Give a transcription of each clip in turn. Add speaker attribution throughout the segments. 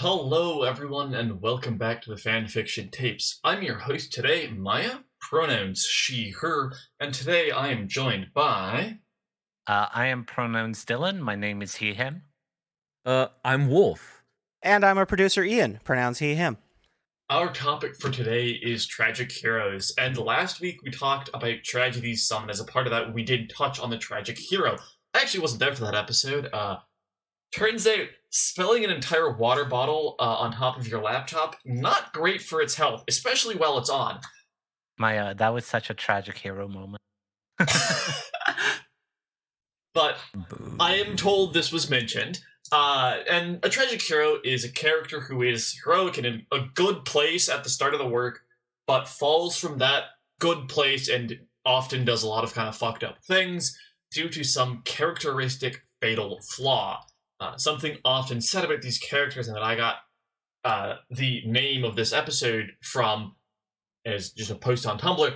Speaker 1: Hello, everyone, and welcome back to the Fanfiction Tapes. I'm your host today, Maya, pronouns she, her, and today I am joined by...
Speaker 2: I am pronouns Dylan. My name is he, him.
Speaker 3: I'm Wolf.
Speaker 4: And I'm a producer, Ian, pronouns he, him.
Speaker 1: Our topic for today is tragic heroes, and last week we talked about tragedies summoned. As a part of that, we did touch on the tragic hero. I actually wasn't there for that episode. Turns out, spilling an entire water bottle on top of your laptop, not great for its health, especially while it's on.
Speaker 2: That was such a tragic hero moment.
Speaker 1: But I am told this was mentioned. And a tragic hero is a character who is heroic and in a good place at the start of the work, but falls from that good place and often does a lot of kind of fucked up things due to some characteristic fatal flaw. Something often said about these characters, and that I got the name of this episode from as just a post on Tumblr.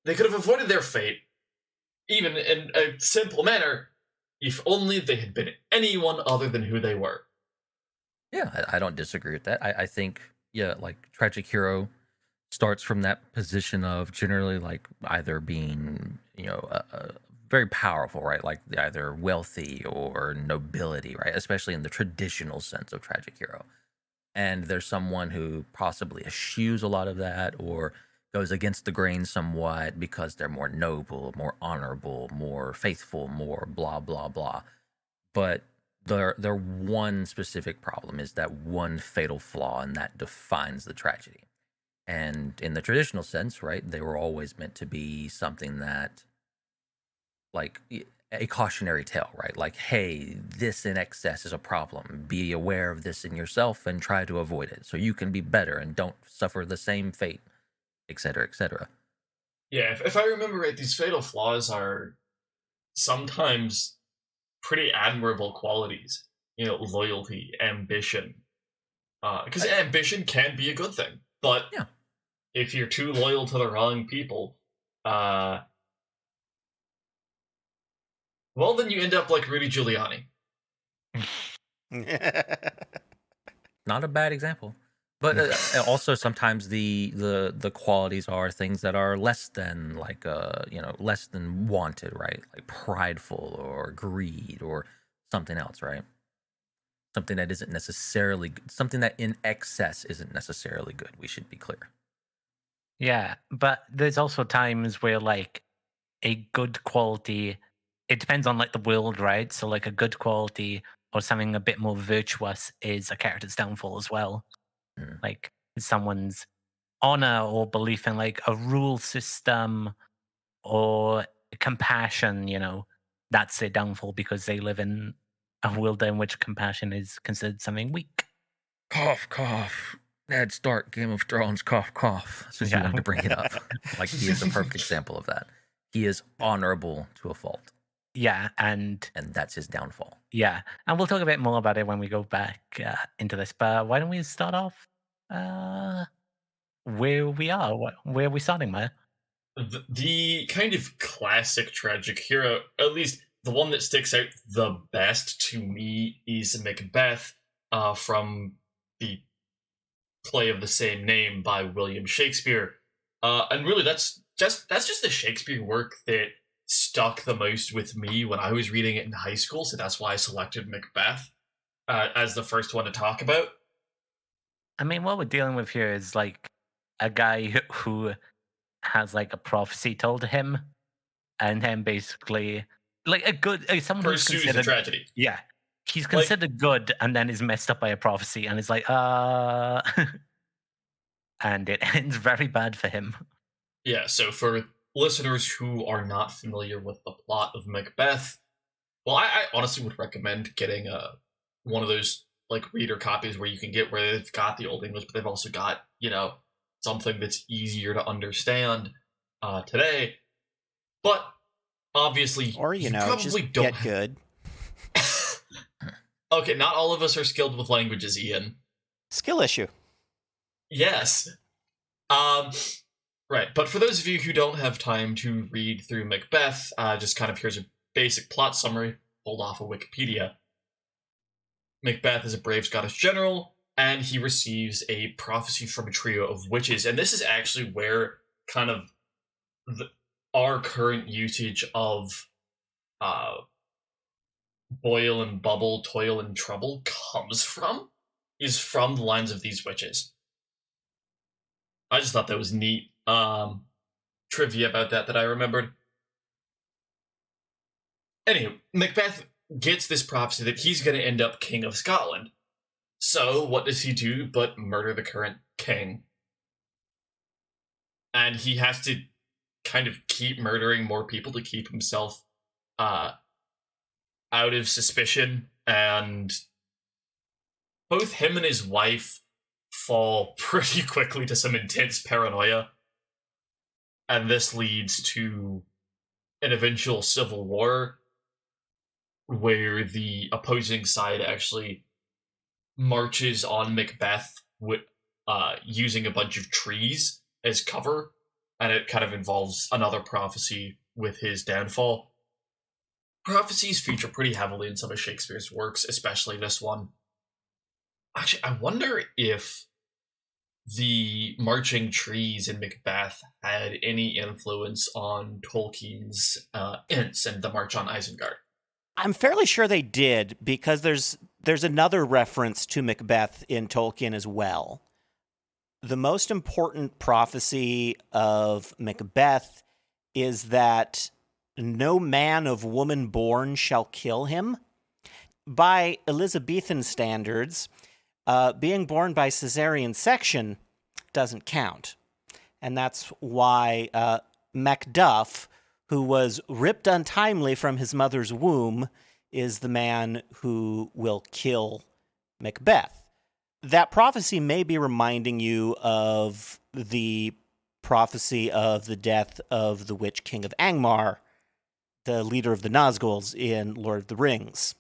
Speaker 1: They could have avoided their fate, even in a simple manner, if only they had been anyone other than who they were.
Speaker 3: Yeah, I don't disagree with that. I think, like, tragic hero starts from that position of generally, like, either being, very powerful, right? Like, either wealthy or nobility, right? Especially in the traditional sense of tragic hero. And there's someone who possibly eschews a lot of that or goes against the grain somewhat because they're more noble, more honorable, more faithful, more blah, blah, blah. But their one specific problem is that one fatal flaw, and that defines the tragedy. And in the traditional sense, right, they were always meant to be something that, like, a cautionary tale, right? Like, hey, this in excess is a problem. Be aware of this in yourself and try to avoid it so you can be better and don't suffer the same fate, etc., etc.
Speaker 1: Yeah, if I remember right, these fatal flaws are sometimes pretty admirable qualities. Loyalty, ambition. Because ambition can be a good thing, but
Speaker 3: yeah,
Speaker 1: if you're too loyal to the wrong people, well, then you end up like Rudy Giuliani.
Speaker 3: Not a bad example. But also sometimes the qualities are things that are less than, like, less than wanted, right? Like prideful or greed or something else, right? Something that isn't necessarily something that in excess isn't necessarily good. We should be clear.
Speaker 2: Yeah, but there's also times where, like, a good quality, it depends on, like, the world, right? So, like, a good quality or something a bit more virtuous is a character's downfall as well. Like, someone's honor or belief in, like, a rule system or compassion, that's their downfall because they live in a world in which compassion is considered something weak.
Speaker 3: Cough, cough. Ned Stark, Game of Thrones, cough, cough. Since you wanted to bring it up. Like, he is a perfect example of that. He is honorable to a fault.
Speaker 2: Yeah, and
Speaker 3: that's his downfall.
Speaker 2: Yeah, and we'll talk a bit more about it when we go back into this. But why don't we start off where we are? Where are we starting, Maya?
Speaker 1: The kind of classic tragic hero, at least the one that sticks out the best to me, is Macbeth from the play of the same name by William Shakespeare. And really, that's just the Shakespeare work that stuck the most with me when I was reading it in high school, so that's why I selected Macbeth as the first one to talk about.
Speaker 2: I mean, what we're dealing with here is, like, a guy who has, like, a prophecy told to him, and then basically, like, someone who's
Speaker 1: pursues
Speaker 2: considered
Speaker 1: a tragedy.
Speaker 2: Yeah, he's considered good, and then is messed up by a prophecy, and it's like, and it ends very bad for him.
Speaker 1: Yeah, so for listeners who are not familiar with the plot of Macbeth, well, I honestly would recommend getting one of those, like, reader copies where they've got the Old English, but they've also got, something that's easier to understand today. But obviously,
Speaker 4: or you
Speaker 1: probably
Speaker 4: just
Speaker 1: don't
Speaker 4: get good.
Speaker 1: Okay, not all of us are skilled with languages, Ian.
Speaker 4: Skill issue.
Speaker 1: Yes. Right, but for those of you who don't have time to read through Macbeth, just kind of here's a basic plot summary pulled off of Wikipedia. Macbeth is a brave Scottish general and he receives a prophecy from a trio of witches. And this is actually where kind of our current usage of boil and bubble, toil and trouble comes from, is from the lines of these witches. I just thought that was neat trivia about that I remembered. Anyway, Macbeth gets this prophecy that he's going to end up king of Scotland. So what does he do but murder the current king? And he has to kind of keep murdering more people to keep himself out of suspicion. And both him and his wife fall pretty quickly to some intense paranoia. And this leads to an eventual civil war where the opposing side actually marches on Macbeth with using a bunch of trees as cover, and it kind of involves another prophecy with his downfall. Prophecies feature pretty heavily in some of Shakespeare's works, especially this one. Actually, I wonder if the marching trees in Macbeth had any influence on Tolkien's Ents and the March on Isengard.
Speaker 4: I'm fairly sure they did, because there's another reference to Macbeth in Tolkien as well. The most important prophecy of Macbeth is that no man of woman born shall kill him. By Elizabethan standards, being born by caesarean section doesn't count. And that's why Macduff, who was ripped untimely from his mother's womb, is the man who will kill Macbeth. That prophecy may be reminding you of the prophecy of the death of the Witch King of Angmar, the leader of the Nazguls in Lord of the Rings.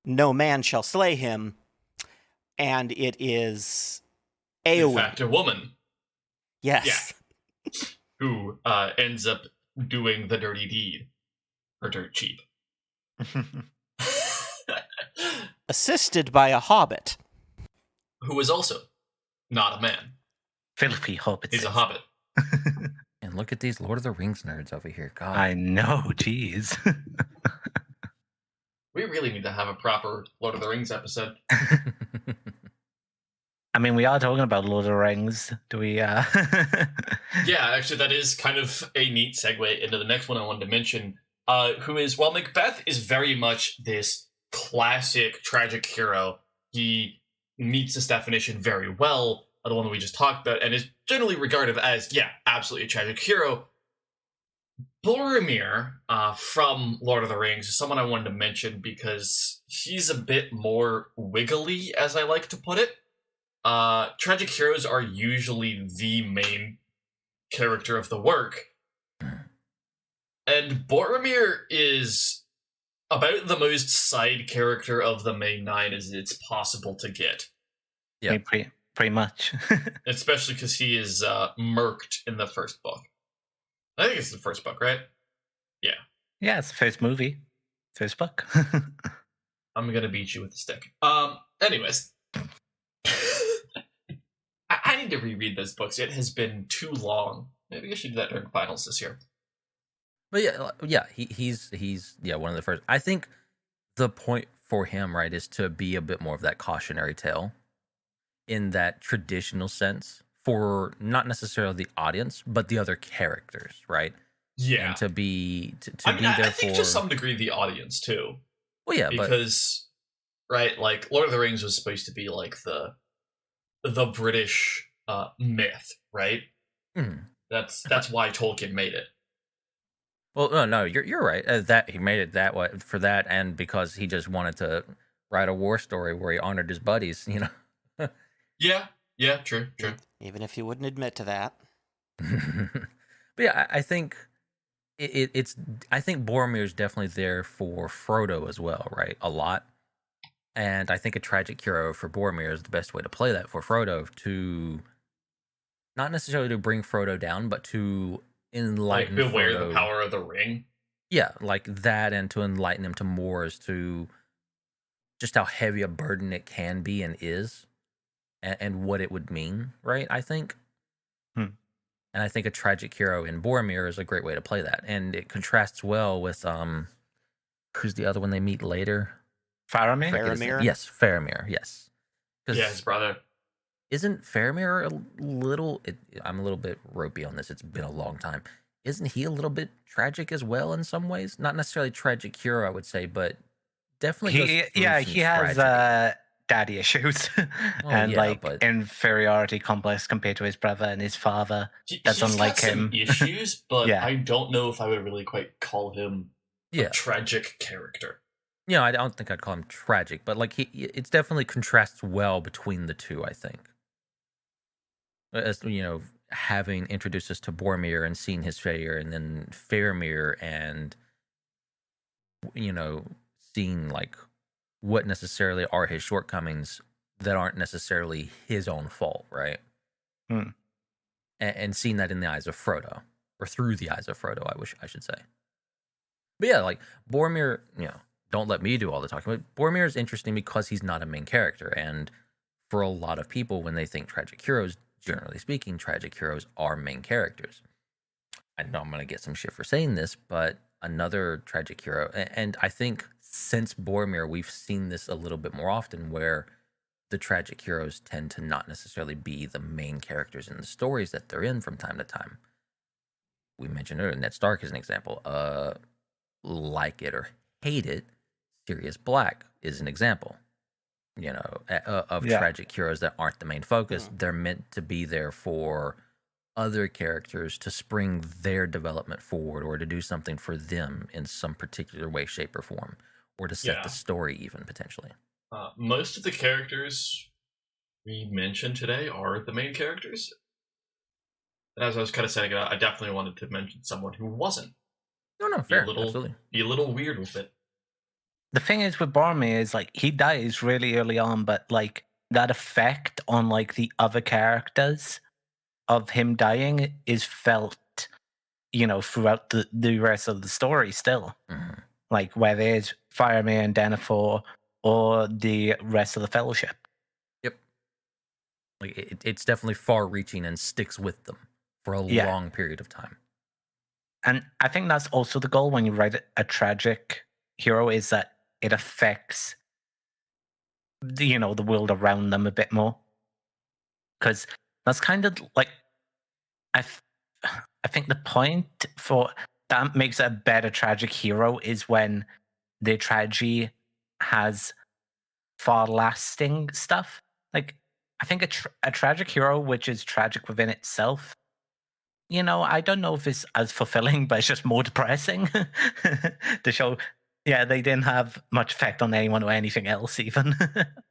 Speaker 4: No man shall slay him, and it is Éowyn.
Speaker 1: In fact, a woman.
Speaker 4: Yes.
Speaker 1: Yeah. Who ends up doing the dirty deed for dirt cheap.
Speaker 4: Assisted by a hobbit.
Speaker 1: Who is also not a man.
Speaker 2: Filthy hobbits.
Speaker 1: He's a hobbit.
Speaker 3: And look at these Lord of the Rings nerds over here. God.
Speaker 2: I know, jeez.
Speaker 1: We really need to have a proper Lord of the Rings episode.
Speaker 2: I mean, we are talking about Lord of the Rings. Do we?
Speaker 1: Yeah, actually, that is kind of a neat segue into the next one I wanted to mention. Who is, well, Macbeth is very much this classic tragic hero. He meets this definition very well, the one that we just talked about, and is generally regarded as, yeah, absolutely a tragic hero. Boromir from Lord of the Rings is someone I wanted to mention because he's a bit more wiggly, as I like to put it. Tragic heroes are usually the main character of the work. And Boromir is about the most side character of the main nine as it's possible to get.
Speaker 3: Yeah.
Speaker 2: Pretty much.
Speaker 1: Especially because he is murked in the first book. I think it's the first book, right? Yeah.
Speaker 2: Yeah, it's the first movie. First book.
Speaker 1: I'm gonna beat you with a stick. Anyways. I need to reread those books. It has been too long. Maybe I should do that during finals this year.
Speaker 3: But yeah, he's one of the first. I think the point for him, right, is to be a bit more of that cautionary tale in that traditional sense for not necessarily the audience, but the other characters, right?
Speaker 1: Yeah.
Speaker 3: And to be
Speaker 1: I mean,
Speaker 3: be there
Speaker 1: I think
Speaker 3: for,
Speaker 1: to some degree the audience too.
Speaker 3: Well, yeah,
Speaker 1: because right, like Lord of the Rings was supposed to be like the British myth, right?
Speaker 3: Mhm.
Speaker 1: That's why Tolkien made it.
Speaker 3: Well, no, you're right. That he made it that way for that, and because he just wanted to write a war story where he honored his buddies, you know.
Speaker 1: Yeah, true.
Speaker 4: Even if he wouldn't admit to that.
Speaker 3: But yeah, I think it's. I think Boromir is definitely there for Frodo as well, right? A lot, and I think a tragic hero for Boromir is the best way to play that for Frodo, to not necessarily to bring Frodo down, but to enlighten
Speaker 1: like beware
Speaker 3: Frodo.
Speaker 1: the power of the ring.
Speaker 3: Yeah, like that, and to enlighten him to more, is to just how heavy a burden it can be and is, and what it would mean, right? I think. And I think a tragic hero in Boromir is a great way to play that. And it contrasts well with who's the other one they meet later?
Speaker 2: Faramir?
Speaker 4: Faramir?
Speaker 3: Yes, Faramir, yes.
Speaker 1: Yeah, his brother.
Speaker 3: Isn't Faramir a little... I'm a little bit ropey on this. It's been a long time. Isn't he a little bit tragic as well in some ways? Not necessarily tragic hero, I would say, but definitely goes through some
Speaker 2: he has
Speaker 3: tragedy.
Speaker 2: daddy issues and inferiority complex compared to his brother and his father. That's
Speaker 1: He's
Speaker 2: unlike
Speaker 1: got some
Speaker 2: him.
Speaker 1: issues, but
Speaker 2: Yeah.
Speaker 1: I don't know if I would really quite call him a
Speaker 3: Yeah.
Speaker 1: tragic character.
Speaker 3: Yeah, I don't think I'd call him tragic, but like it's definitely contrasts well between the two, I think. As you know, having introduced us to Boromir and seeing his failure, and then Faramir, and you know, seeing like what necessarily are his shortcomings that aren't necessarily his own fault, right? And seeing that in the eyes of Frodo, or through the eyes of Frodo, I should say. But yeah, like Boromir, don't let me do all the talking, but Boromir is interesting because he's not a main character. And for a lot of people, when they think tragic heroes, generally speaking, tragic heroes are main characters. I know I'm going to get some shit for saying this, but another tragic hero, and I think since Boromir, we've seen this a little bit more often, where the tragic heroes tend to not necessarily be the main characters in the stories that they're in from time to time. We mentioned earlier, Ned Stark is an example. Like it or hate it, Sirius Black is an example, of tragic heroes that aren't the main focus. They're meant to be there for other characters to spring their development forward, or to do something for them in some particular way, shape, or form, or to set the story even potentially.
Speaker 1: Most of the characters we mentioned today are the main characters. And as I was kind of setting it up, I definitely wanted to mention someone who wasn't.
Speaker 3: No, fair, absolutely.
Speaker 1: Be a little weird with it.
Speaker 2: The thing is with Boromir is like he dies really early on, but like that effect on like the other characters of him dying is felt, throughout the rest of the story still.
Speaker 3: Mm-hmm.
Speaker 2: Like whether it's Faramir and Denethor or the rest of the Fellowship.
Speaker 3: Yep. Like it's definitely far-reaching and sticks with them for a long period of time.
Speaker 2: And I think that's also the goal when you write a tragic hero, is that it affects the world around them a bit more. Because that's kind of like, I think the point for that makes it a better tragic hero is when the tragedy has far-lasting stuff. Like, I think a tragic hero which is tragic within itself, I don't know if it's as fulfilling, but it's just more depressing to show, they didn't have much effect on anyone or anything else even.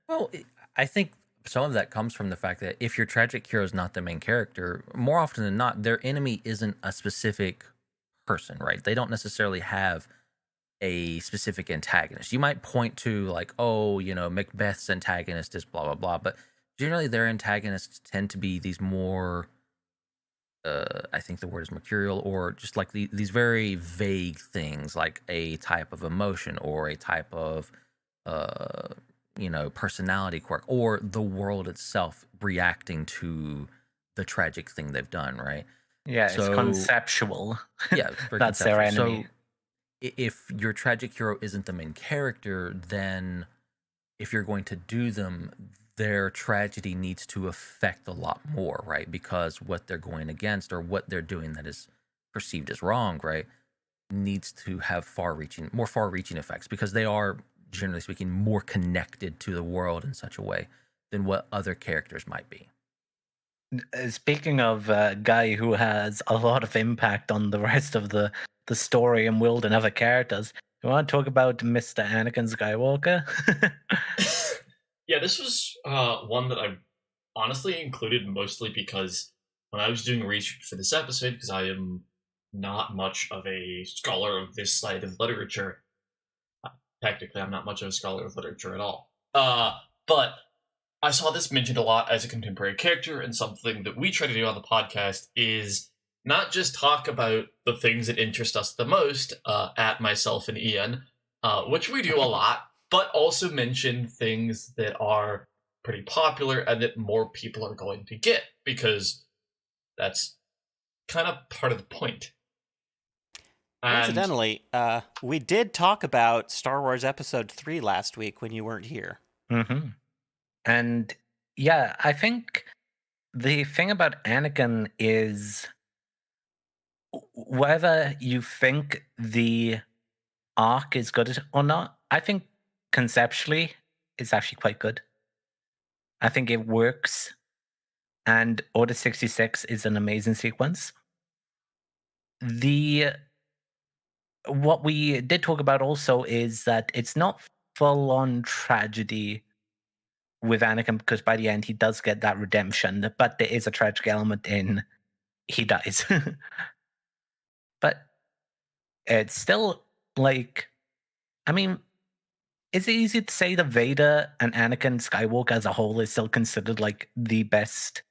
Speaker 3: Well, I think some of that comes from the fact that if your tragic hero is not the main character, more often than not, their enemy isn't a specific person, right? They don't necessarily have a specific antagonist. You might point to like, Macbeth's antagonist is blah, blah, blah, but generally their antagonists tend to be these more... I think the word is mercurial, or just like these very vague things, like a type of emotion or a type of, personality quirk, or the world itself reacting to the tragic thing they've done, right?
Speaker 2: Yeah, it's conceptual.
Speaker 3: Yeah,
Speaker 2: that's their enemy.
Speaker 3: So if your tragic hero isn't the main character, then if you're going to do them, their tragedy needs to affect a lot more, right? Because what they're going against, or what they're doing that is perceived as wrong, right, needs to have more far-reaching effects, because they are, generally speaking, more connected to the world in such a way than what other characters might be.
Speaker 2: Speaking of a guy who has a lot of impact on the rest of the story and world and other characters, you want to talk about Mr. Anakin Skywalker?
Speaker 1: Yeah, this was one that I honestly included mostly because when I was doing research for this episode, because I am not much of a scholar of this side of literature. Technically, I'm not much of a scholar of literature at all. But I saw this mentioned a lot as a contemporary character, and something that we try to do on the podcast is not just talk about the things that interest us the most, at myself and Ian, which we do a lot, but also mention things that are pretty popular and that more people are going to get, because that's kind of part of the point. And
Speaker 4: Incidentally, we did talk about Star Wars Episode 3 last week when you weren't here.
Speaker 2: Mm-hmm. And yeah, I think the thing about Anakin is whether you think the arc is good or not, I think conceptually it's actually quite good. I think it works. And Order 66 is an amazing sequence. What we did talk about also is that it's not full on tragedy with Anakin, because by the end he does get that redemption, but there is a tragic element in he dies. But it's still like, I mean, is it easy to say that Vader and Anakin Skywalker as a whole is still considered like the best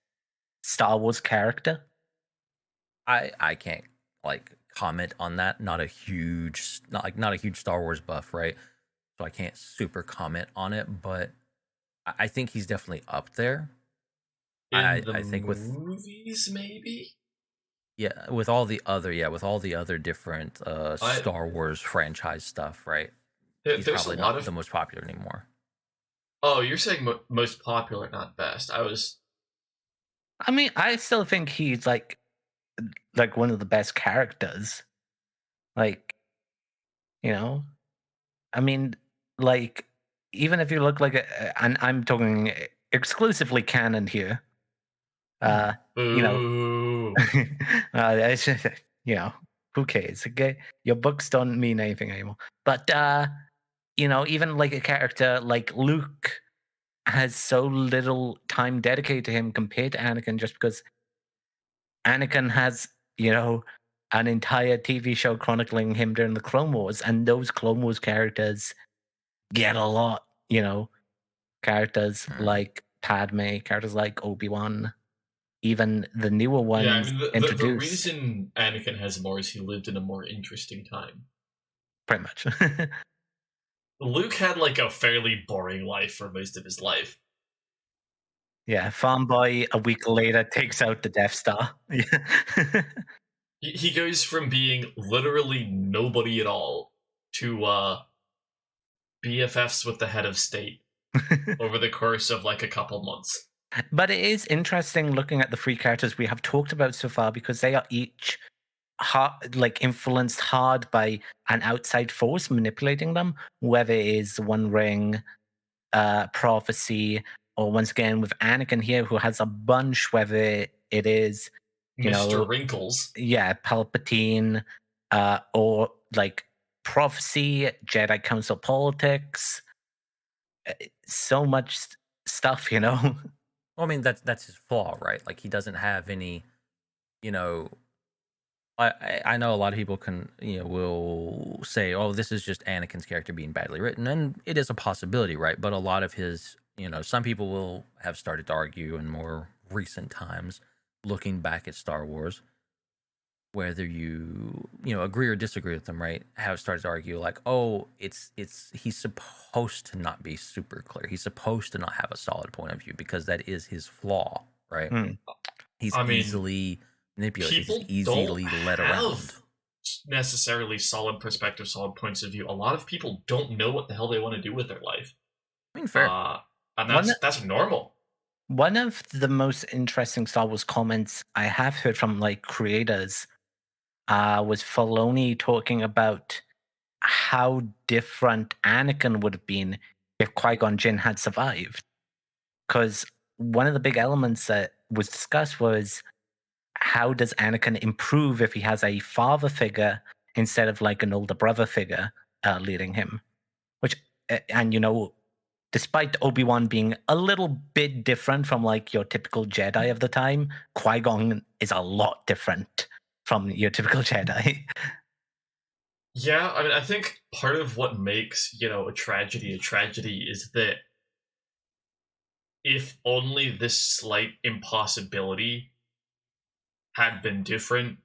Speaker 2: Star Wars character?
Speaker 3: I can't like comment on that. Not a huge Star Wars buff, right? So I can't super comment on it, but I think he's definitely up there.
Speaker 1: in the
Speaker 3: I think with
Speaker 1: movies, maybe?
Speaker 3: with all the other different Star Wars franchise stuff, right? He's
Speaker 1: There's
Speaker 3: probably
Speaker 1: a lot
Speaker 3: not
Speaker 1: of...
Speaker 3: the most popular anymore.
Speaker 1: Oh, you're saying most popular, not best.
Speaker 2: I mean, I still think he's like one of the best characters. Like, you know, I mean, like, even if you look like and I'm talking exclusively canon here. You know,
Speaker 1: Ooh.
Speaker 2: it's just, you know, who cares? Okay, your books don't mean anything anymore. But you know, even like a character like Luke has so little time dedicated to him compared to Anakin, just because Anakin has, you know, an entire TV show chronicling him during the Clone Wars, and those Clone Wars characters get a lot, you know, characters like Padme, characters like Obi-Wan, even the newer ones
Speaker 1: Yeah, I mean, the
Speaker 2: introduced.
Speaker 1: reason Anakin has more is he lived in a more interesting time.
Speaker 2: Pretty much.
Speaker 1: Luke had like a fairly boring life for most of his life.
Speaker 2: Yeah, Farm Boy a week later takes out the Death Star.
Speaker 1: He goes from being literally nobody at all to BFFs with the head of state over the course of like a couple months.
Speaker 2: But it is interesting looking at the three characters we have talked about so far, because they are each influenced hard by an outside force manipulating them, whether it is One Ring, prophecy, or once again with Anakin here, who has a bunch, whether it is
Speaker 1: Mr. Wrinkles.
Speaker 2: Yeah, Palpatine, or like prophecy, Jedi Council politics, so much stuff, you know.
Speaker 3: Well, I mean, that's his flaw, right? Like, he doesn't have any, you know. I know a lot of people can, you know, will say, oh, this is just Anakin's character being badly written, and it is a possibility, right? But a lot of his, you know, some people will have started to argue in more recent times, looking back at Star Wars, whether you know, agree or disagree with them, right? Have started to argue like, oh, it's he's supposed to not be super clear. He's supposed to not have a solid point of view, because that is his flaw, right? He's easily manipulated. He's easily led around.
Speaker 1: Necessarily solid perspective, solid points of view. A lot of people don't know what the hell they want to do with their life.
Speaker 3: I mean, fair.
Speaker 1: And that's normal.
Speaker 2: One of the most interesting Star Wars comments I have heard from like creators was Filoni talking about how different Anakin would have been if Qui-Gon Jinn had survived. Because one of the big elements that was discussed was, how does Anakin improve if he has a father figure instead of like an older brother figure leading him? Which, and you know, despite Obi-Wan being a little bit different from like your typical Jedi of the time, Qui-Gon is a lot different from your typical Jedi.
Speaker 1: Yeah, I mean, I think part of what makes, you know, a tragedy is that if only this slight impossibility had been different,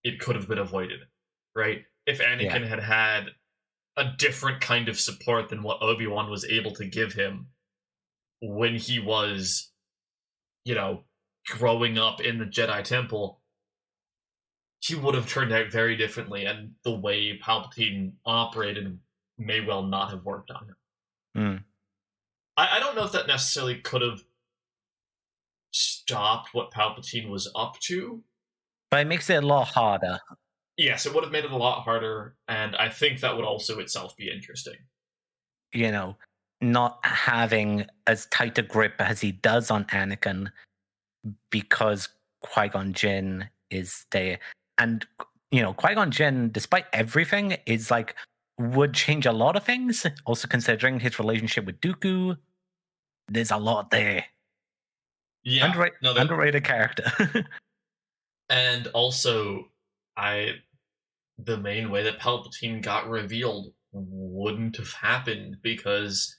Speaker 1: it could have been avoided, right? If Anakin had a different kind of support than what Obi-Wan was able to give him when he was, growing up in the Jedi Temple, he would have turned out very differently, and the way Palpatine operated may well not have worked on him.
Speaker 2: Mm.
Speaker 1: I don't know if that necessarily could have stopped what Palpatine was up to.
Speaker 2: But it makes it a lot harder.
Speaker 1: Yes, it would have made it a lot harder, and I think that would also itself be interesting.
Speaker 2: Not having as tight a grip as he does on Anakin because Qui-Gon Jinn is there. And, Qui-Gon Jinn, despite everything, is like, would change a lot of things. Also considering his relationship with Dooku, there's a lot there.
Speaker 1: Yeah.
Speaker 2: Underrated character.
Speaker 1: And also, the main way that Palpatine got revealed wouldn't have happened because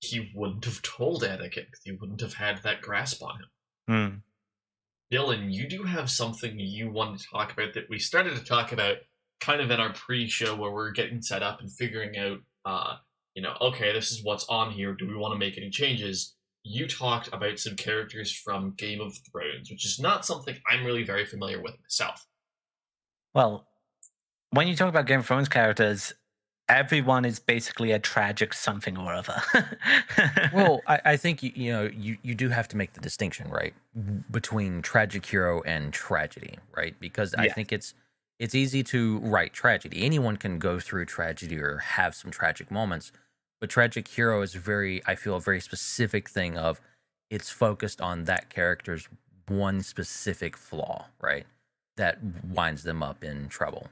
Speaker 1: he wouldn't have told Anakin. He wouldn't have had that grasp on him. Dylan, you do have something you want to talk about that we started to talk about kind of in our pre-show where we're getting set up and figuring out, okay, this is what's on here. Do we want to make any changes? You talked about some characters from Game of Thrones, which is not something I'm really very familiar with myself.
Speaker 2: Well, when you talk about Game of Thrones characters, everyone is basically a tragic something or other.
Speaker 3: Well, I think you do have to make the distinction, right, between tragic hero and tragedy, right? Because I think it's easy to write tragedy. Anyone can go through tragedy or have some tragic moments, but tragic hero is I feel a very specific thing of it's focused on that character's one specific flaw, right? That winds them up in trouble.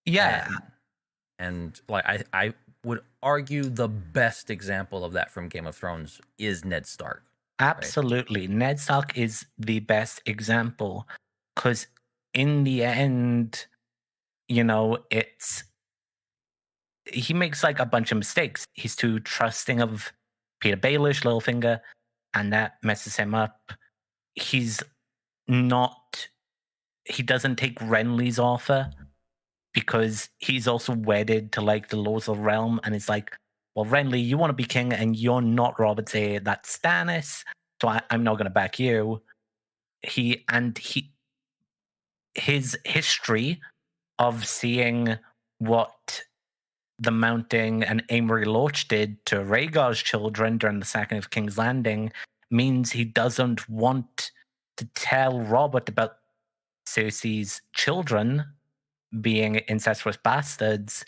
Speaker 2: Yeah.
Speaker 3: And like I would argue the best example of that from Game of Thrones is Ned Stark.
Speaker 2: Absolutely. Right? Ned Stark is the best example because in the end, he makes like a bunch of mistakes. He's too trusting of Peter Baelish, Littlefinger, and that messes him up. He doesn't take Renly's offer because he's also wedded to like the Lords of the Realm, and it's like, well, Renly, you want to be king and you're not Robert's heir, that's Stannis, so I'm not going to back you. His history of seeing what the Mounting and Amory Lorch did to Rhaegar's children during the sacking of King's Landing means he doesn't want to tell Robert about Cersei's children being incestuous bastards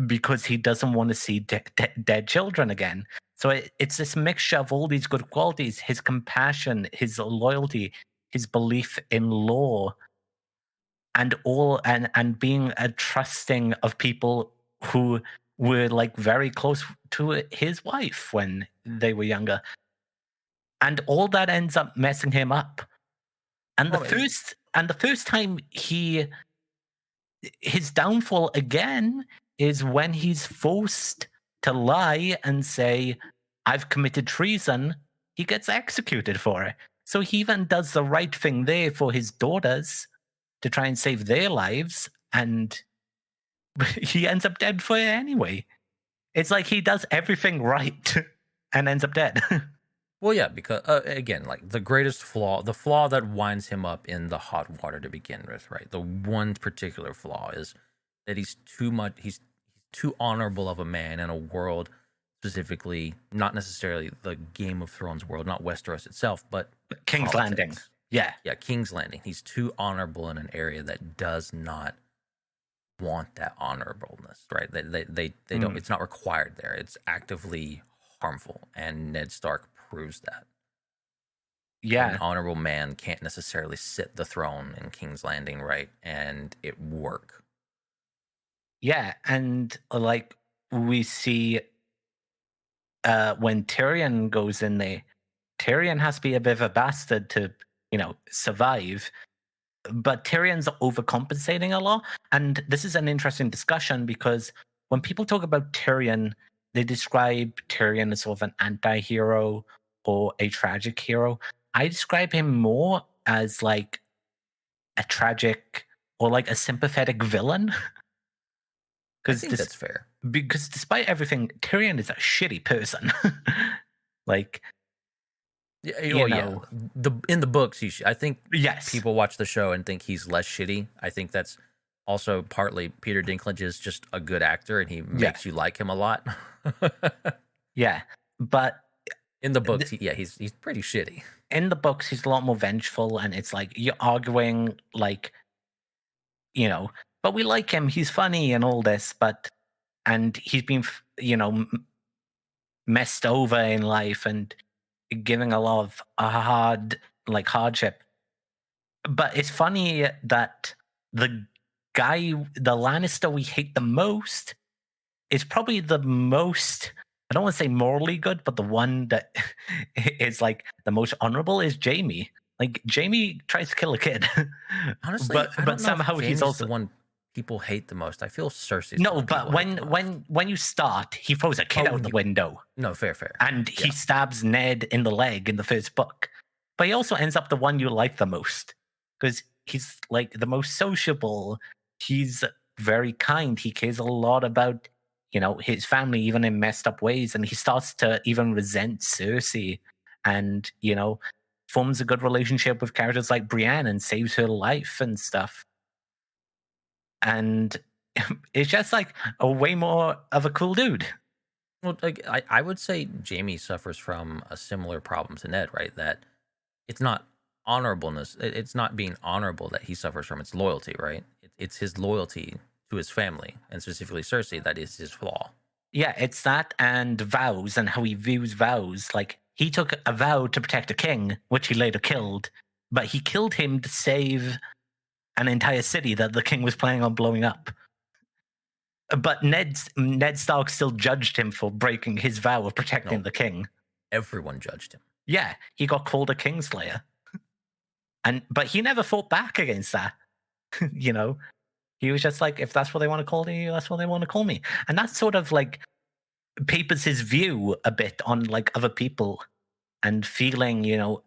Speaker 2: because he doesn't want to see dead children again. So it's this mixture of all these good qualities: his compassion, his loyalty, his belief in law, and being a trusting of people who were like very close to his wife when they were younger. And all that ends up messing him up. And the first time his downfall again is when he's forced to lie and say, I've committed treason. He gets executed for it. So he even does the right thing there for his daughters to try and save their lives, and he ends up dead for it anyway. It's like he does everything right and ends up dead.
Speaker 3: Well, yeah, because again, like the greatest flaw, the flaw that winds him up in the hot water to begin with, right? The one particular flaw is that he's too honorable of a man in a world, specifically, not necessarily the Game of Thrones world, not Westeros itself, but
Speaker 2: King's Landing. Yeah,
Speaker 3: King's Landing. He's too honorable in an area that does not want that honorableness, right? They don't. It's not required there. It's actively harmful, and Ned Stark proves that.
Speaker 2: Yeah,
Speaker 3: an honorable man can't necessarily sit the throne in King's Landing, right? And it work.
Speaker 2: Yeah, and like we see when Tyrion goes in there, Tyrion has to be a bit of a bastard to, survive. But Tyrion's overcompensating a lot. And this is an interesting discussion because when people talk about Tyrion, they describe Tyrion as sort of an anti-hero or a tragic hero. I describe him more as like a tragic or like a sympathetic villain.
Speaker 3: I think that's fair.
Speaker 2: Because despite everything, Tyrion is a shitty person. Like,
Speaker 3: Yeah,
Speaker 2: you know,
Speaker 3: in the books, I think
Speaker 2: yes,
Speaker 3: people watch the show and think he's less shitty. I think that's also partly Peter Dinklage is just a good actor, and he makes you like him a lot.
Speaker 2: yeah, but
Speaker 3: in the books, he's pretty shitty.
Speaker 2: In the books, he's a lot more vengeful, and it's like you're arguing, like, you know, but we like him. He's funny and all this, and he's been, you know, messed over in life and giving a lot of hardship. But it's funny that the Lannister we hate the most is probably the most, I don't want to say morally good, but the one that is like the most honorable is Jaime. Like, Jaime tries to kill a kid.
Speaker 3: Honestly,
Speaker 2: but somehow he's also
Speaker 3: the one people hate the most. I feel Cersei's
Speaker 2: no, but when you start, he throws a kid out the window.
Speaker 3: No, fair.
Speaker 2: And he stabs Ned in the leg in the first book. But he also ends up the one you like the most. Because he's like the most sociable. He's very kind. He cares a lot about, you know, his family, even in messed up ways. And he starts to even resent Cersei and, you know, forms a good relationship with characters like Brienne and saves her life and stuff. And it's just like a way more of a cool dude.
Speaker 3: Well, like, I would say Jaime suffers from a similar problem to Ned, right? That it's not honorableness. It's not being honorable that he suffers from. It's loyalty, right? It's his loyalty to his family, and specifically Cersei, that is his flaw.
Speaker 2: Yeah, it's that and vows and how he views vows. Like, he took a vow to protect a king, which he later killed, but he killed him to save an entire city that the king was planning on blowing up. But Ned Stark still judged him for breaking his vow of protecting the king.
Speaker 3: Everyone judged him.
Speaker 2: Yeah, he got called a Kingslayer. But he never fought back against that. You know, he was just like, if that's what they want to call me, that's what they want to call me. And that sort of like papers his view a bit on like other people and feeling, you know,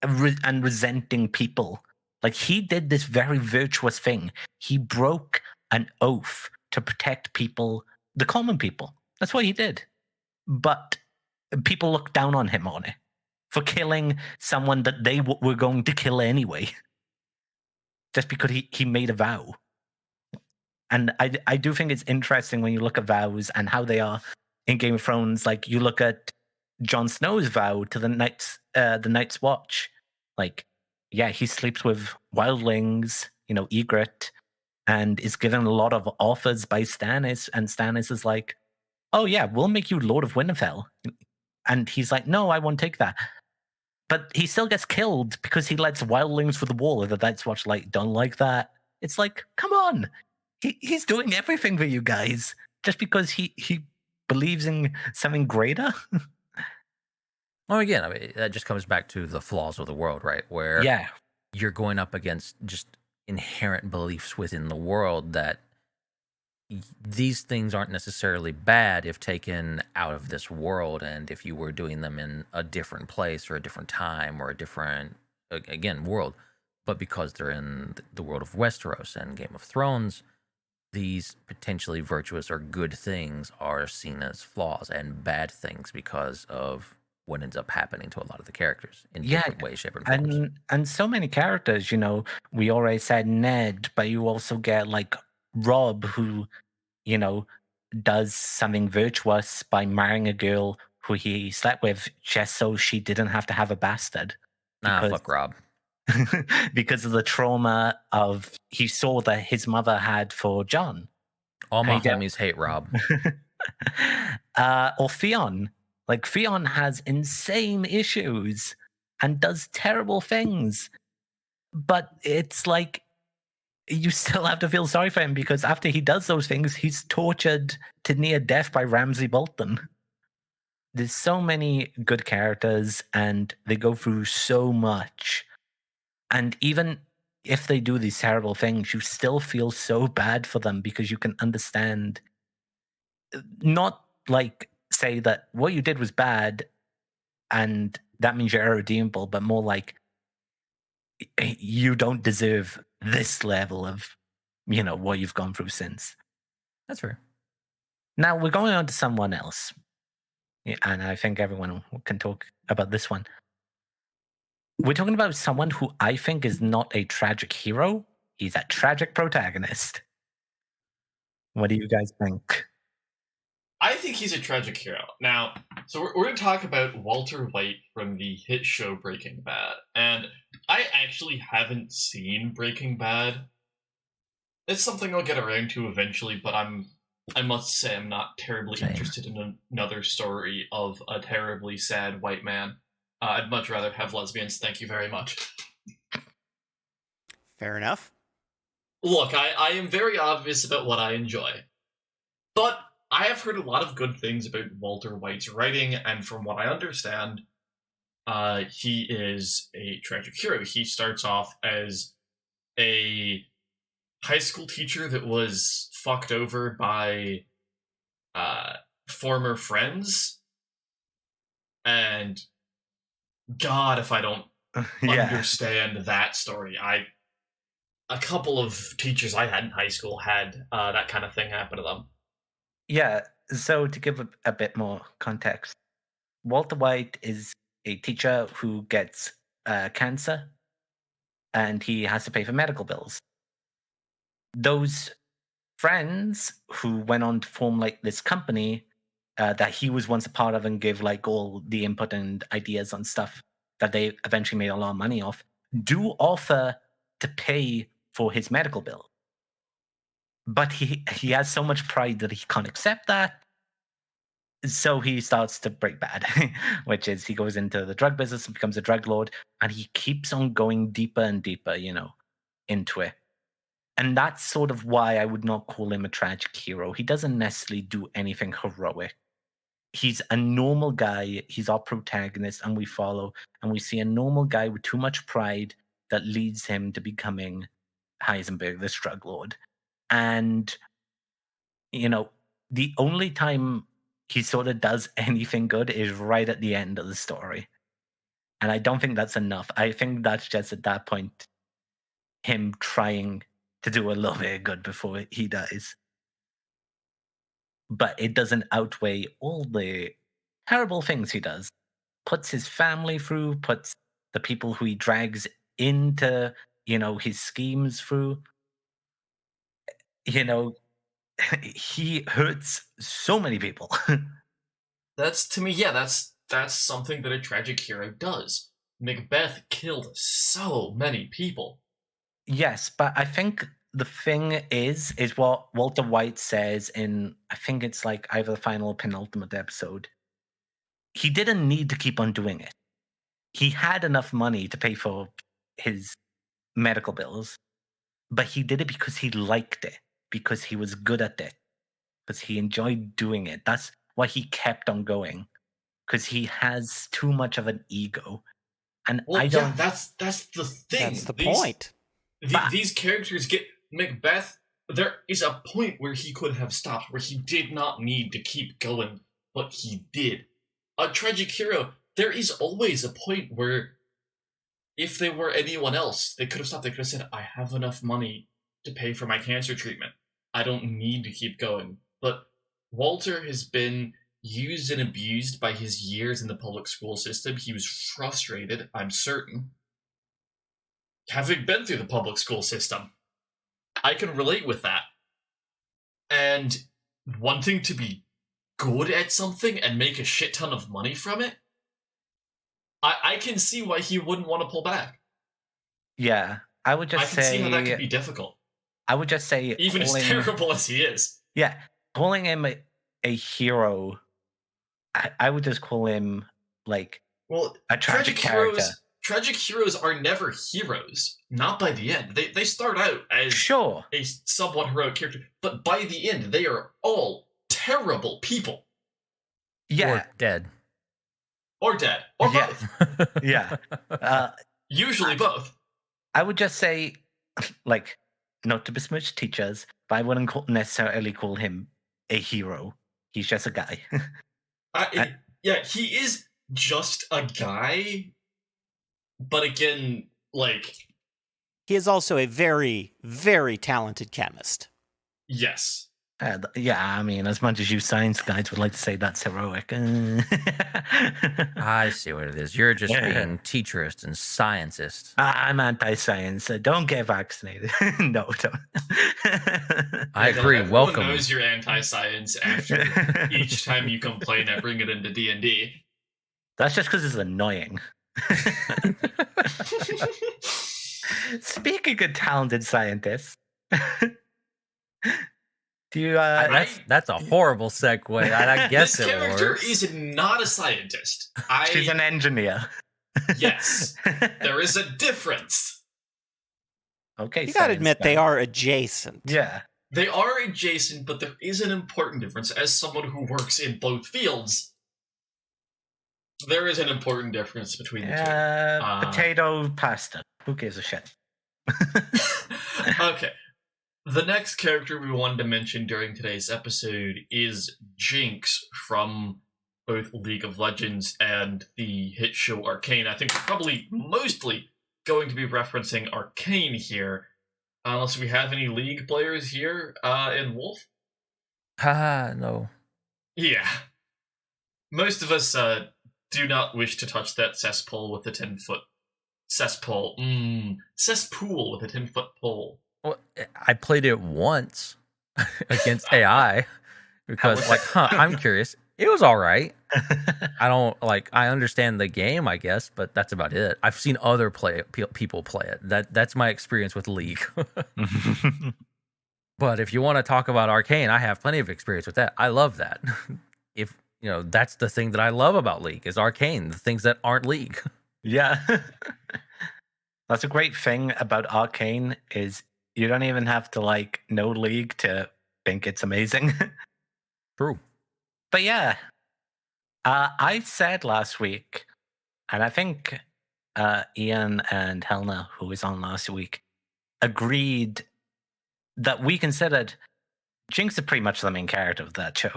Speaker 2: and resenting people. Like, he did this very virtuous thing. He broke an oath to protect people, the common people. That's what he did. But people looked down on him on it for killing someone that they were going to kill anyway. Just because he made a vow. And I do think it's interesting when you look at vows and how they are in Game of Thrones. Like, you look at Jon Snow's vow to the Night's Watch. Like, yeah, he sleeps with wildlings, you know, Ygritte, and is given a lot of offers by Stannis. And Stannis is like, oh yeah, we'll make you Lord of Winterfell. And he's like, no, I won't take that. But he still gets killed because he lets wildlings for the wall. The Night's Watch like, don't like that. It's like, come on. He's doing everything for you guys just because he believes in something greater.
Speaker 3: Well, again, I mean, that just comes back to the flaws of the world, right? Where you're going up against just inherent beliefs within the world that these things aren't necessarily bad if taken out of this world, and if you were doing them in a different place or a different time or a different, again, world. But because they're in the world of Westeros and Game of Thrones, these potentially virtuous or good things are seen as flaws and bad things because of what ends up happening to a lot of the characters in different ways, shape, and forms.
Speaker 2: And so many characters, you know, we already said Ned, but you also get like Robb, who, you know, does something virtuous by marrying a girl who he slept with just so she didn't have to have a bastard.
Speaker 3: Fuck Robb.
Speaker 2: Because of the trauma of he saw that his mother had for Jon.
Speaker 3: All my homies hate Robb.
Speaker 2: Or Theon. Like, Theon has insane issues and does terrible things. But it's like, you still have to feel sorry for him because after he does those things, he's tortured to near death by Ramsay Bolton. There's so many good characters and they go through so much. And even if they do these terrible things, you still feel so bad for them because you can understand, not like say that what you did was bad and that means you're irredeemable, but more like you don't deserve this level of, you know, what you've gone through since.
Speaker 3: That's fair.
Speaker 2: Now we're going on to someone else. Yeah, and I think everyone can talk about this one. We're talking about someone who I think is not a tragic hero. He's a tragic protagonist. What do you guys think?
Speaker 1: I think he's a tragic hero. Now, so we're going to talk about Walter White from the hit show Breaking Bad. And I actually haven't seen Breaking Bad. It's something I'll get around to eventually, but I must say I'm not terribly
Speaker 3: Same.
Speaker 1: interested in another story of a terribly sad white man. I'd much rather have lesbians, thank you very much.
Speaker 4: Fair enough.
Speaker 1: Look, I am very obvious about what I enjoy. But I have heard a lot of good things about Walter White's writing, and from what I understand, he is a tragic hero. He starts off as a high school teacher that was fucked over by former friends, and God, if I don't understand that story. A couple of teachers I had in high school had that kind of thing happen to them.
Speaker 2: Yeah, so to give a bit more context, Walter White is a teacher who gets cancer, and he has to pay for medical bills. Those friends who went on to form like this company that he was once a part of and gave like all the input and ideas on stuff that they eventually made a lot of money off, do offer to pay for his medical bill. But he has so much pride that he can't accept that. So he starts to break bad, which is he goes into the drug business and becomes a drug lord, and he keeps on going deeper and deeper, into it. And that's sort of why I would not call him a tragic hero. He doesn't necessarily do anything heroic. He's a normal guy. He's our protagonist, and we follow, and we see a normal guy with too much pride that leads him to becoming Heisenberg, this drug lord. And, the only time he sort of does anything good is right at the end of the story. And I don't think that's enough. I think that's just at that point him trying to do a little bit of good before he dies. But it doesn't outweigh all the terrible things he does. Puts his family through, puts the people who he drags into, his schemes through. He hurts so many people.
Speaker 1: That's something that a tragic hero does. Macbeth killed so many people.
Speaker 2: Yes, but I think the thing is what Walter White says in, I think it's like either the final or penultimate episode. He didn't need to keep on doing it. He had enough money to pay for his medical bills, but he did it because he liked it, because he was good at it, because he enjoyed doing it. That's why he kept on going, because he has too much of an ego. And
Speaker 1: well,
Speaker 2: I don't.
Speaker 1: Yeah, that's the thing.
Speaker 4: That's the point.
Speaker 1: These characters get Macbeth. There is a point where he could have stopped, where he did not need to keep going, but he did. A tragic hero, there is always a point where, if they were anyone else, they could have stopped. They could have said, I have enough money to pay for my cancer treatment. I don't need to keep going. But Walter has been used and abused by his years in the public school system. He was frustrated, I'm certain, having been through the public school system. I can relate with that. And wanting to be good at something and make a shit ton of money from it, I can see why he wouldn't want to pull back.
Speaker 2: Yeah, I would just say...
Speaker 1: I can see how that could be difficult.
Speaker 2: I would just say...
Speaker 1: Even as terrible as he is.
Speaker 2: Yeah, calling him a hero, I would just call him, a tragic character.
Speaker 1: Tragic heroes are never heroes. Not by the end. They start out as a somewhat heroic character, but by the end, they are all terrible people.
Speaker 2: Yeah.
Speaker 3: Or dead.
Speaker 1: Or dead. Or both.
Speaker 2: Yeah.
Speaker 1: Usually both.
Speaker 2: I would just say, not to besmirch teachers, but I wouldn't necessarily call him a hero. He's just a guy.
Speaker 1: Yeah, he is just a guy, but again,
Speaker 4: he is also a very, very talented chemist.
Speaker 1: Yes.
Speaker 2: Yeah, I mean, as much as you science guys would like to say that's heroic.
Speaker 3: I see what it is. You're just being teacherist and scientist.
Speaker 2: I'm anti-science. Don't get vaccinated. No, don't.
Speaker 3: I agree.
Speaker 1: Everyone
Speaker 3: Welcome.
Speaker 1: knows you're anti-science after each time you complain I bring it into D&D.
Speaker 2: That's just because it's annoying. Speaking of talented scientists, do you?
Speaker 3: That's a horrible segue. And I guess
Speaker 1: this
Speaker 3: it
Speaker 1: character
Speaker 3: works.
Speaker 1: is not a scientist.
Speaker 2: She's an engineer.
Speaker 1: Yes, there is a difference.
Speaker 2: Okay,
Speaker 4: You gotta
Speaker 2: science
Speaker 4: admit
Speaker 2: guy.
Speaker 4: they are adjacent.
Speaker 2: Yeah.
Speaker 1: They are adjacent, but there is an important difference. As someone who works in both fields, there is an important difference between the two.
Speaker 2: Potato pasta. Who gives a shit?
Speaker 1: Okay. The next character we wanted to mention during today's episode is Jinx from both League of Legends and the hit show Arcane. I think we're probably mostly going to be referencing Arcane here, unless we have any League players here in Wolf.
Speaker 3: Haha, no.
Speaker 1: Yeah. Most of us do not wish to touch that cesspool with a 10-foot cesspool. Cesspool with a 10-foot pole.
Speaker 3: Well, I played it once against AI because, I'm curious. It was all right. I understand the game, I guess, but that's about it. I've seen other people play it. That's my experience with League. But if you want to talk about Arcane, I have plenty of experience with that. I love that. If that's the thing that I love about League is Arcane, the things that aren't League.
Speaker 2: Yeah. That's a great thing about Arcane is you don't even have to know League to think it's amazing.
Speaker 3: True.
Speaker 2: But yeah, I said last week, and I think Ian and Helena, who was on last week, agreed that we considered Jinx is pretty much the main character of that show.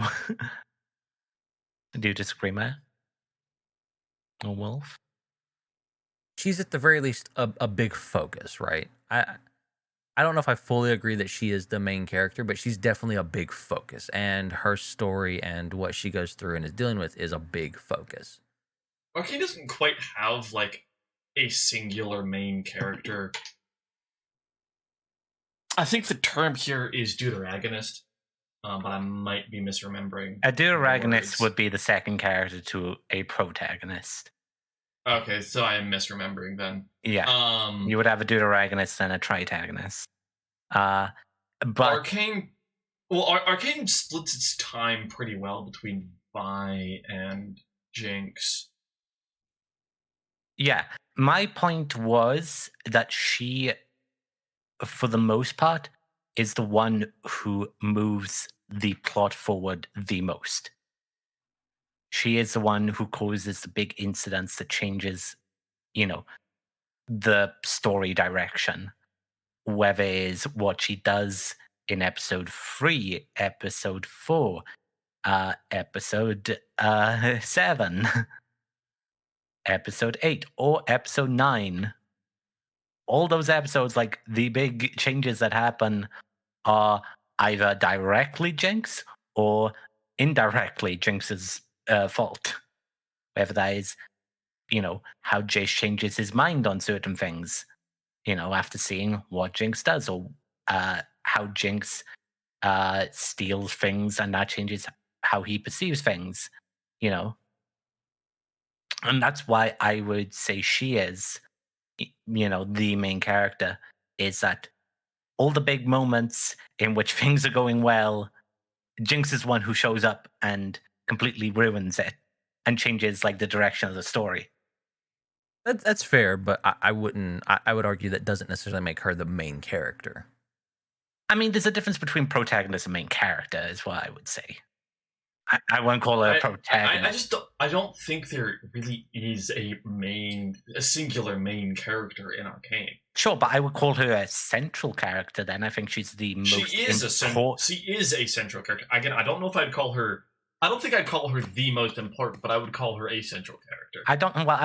Speaker 2: Do you disagree, Matt? Or Wolf?
Speaker 3: She's at the very least a big focus, right? I don't know if I fully agree that she is the main character, but she's definitely a big focus, and her story and what she goes through and is dealing with is a big focus.
Speaker 1: Arcane doesn't quite have a singular main character. I think the term here is deuteragonist, but I might be misremembering.
Speaker 2: A deuteragonist
Speaker 1: words.
Speaker 2: would be the second character to a protagonist.
Speaker 1: Okay, so I am misremembering then.
Speaker 2: Yeah. You would have a deuteragonist and a tritagonist. But
Speaker 1: Arcane splits its time pretty well between Vi and Jinx.
Speaker 2: yeah, my point was that she, for the most part, is the one who moves the plot forward the most. She is the one who causes the big incidents that changes, the story direction. Whether it's what she does in episode 3, episode 4, episode 7, episode 8, or episode 9. All those episodes, the big changes that happen are either directly Jinx or indirectly Jinx's fault. Whether that is, how Jace changes his mind on certain things, after seeing what Jinx does, or how Jinx steals things and that changes how he perceives things, And that's why I would say she is, the main character, is that all the big moments in which things are going well, Jinx is one who shows up and completely ruins it and changes the direction of the story.
Speaker 3: That's fair, but I wouldn't. I would argue that doesn't necessarily make her the main character.
Speaker 2: I mean, there's a difference between protagonist and main character, is what I would say. I won't call her a protagonist.
Speaker 1: I don't think there really is a singular main character in Arcane.
Speaker 2: Sure, but I would call her a central character. Then I think she's the most.
Speaker 1: She is a central character. Again, I don't know if I'd call her. I don't think I'd call her the most important, but I would call her a central character.
Speaker 2: I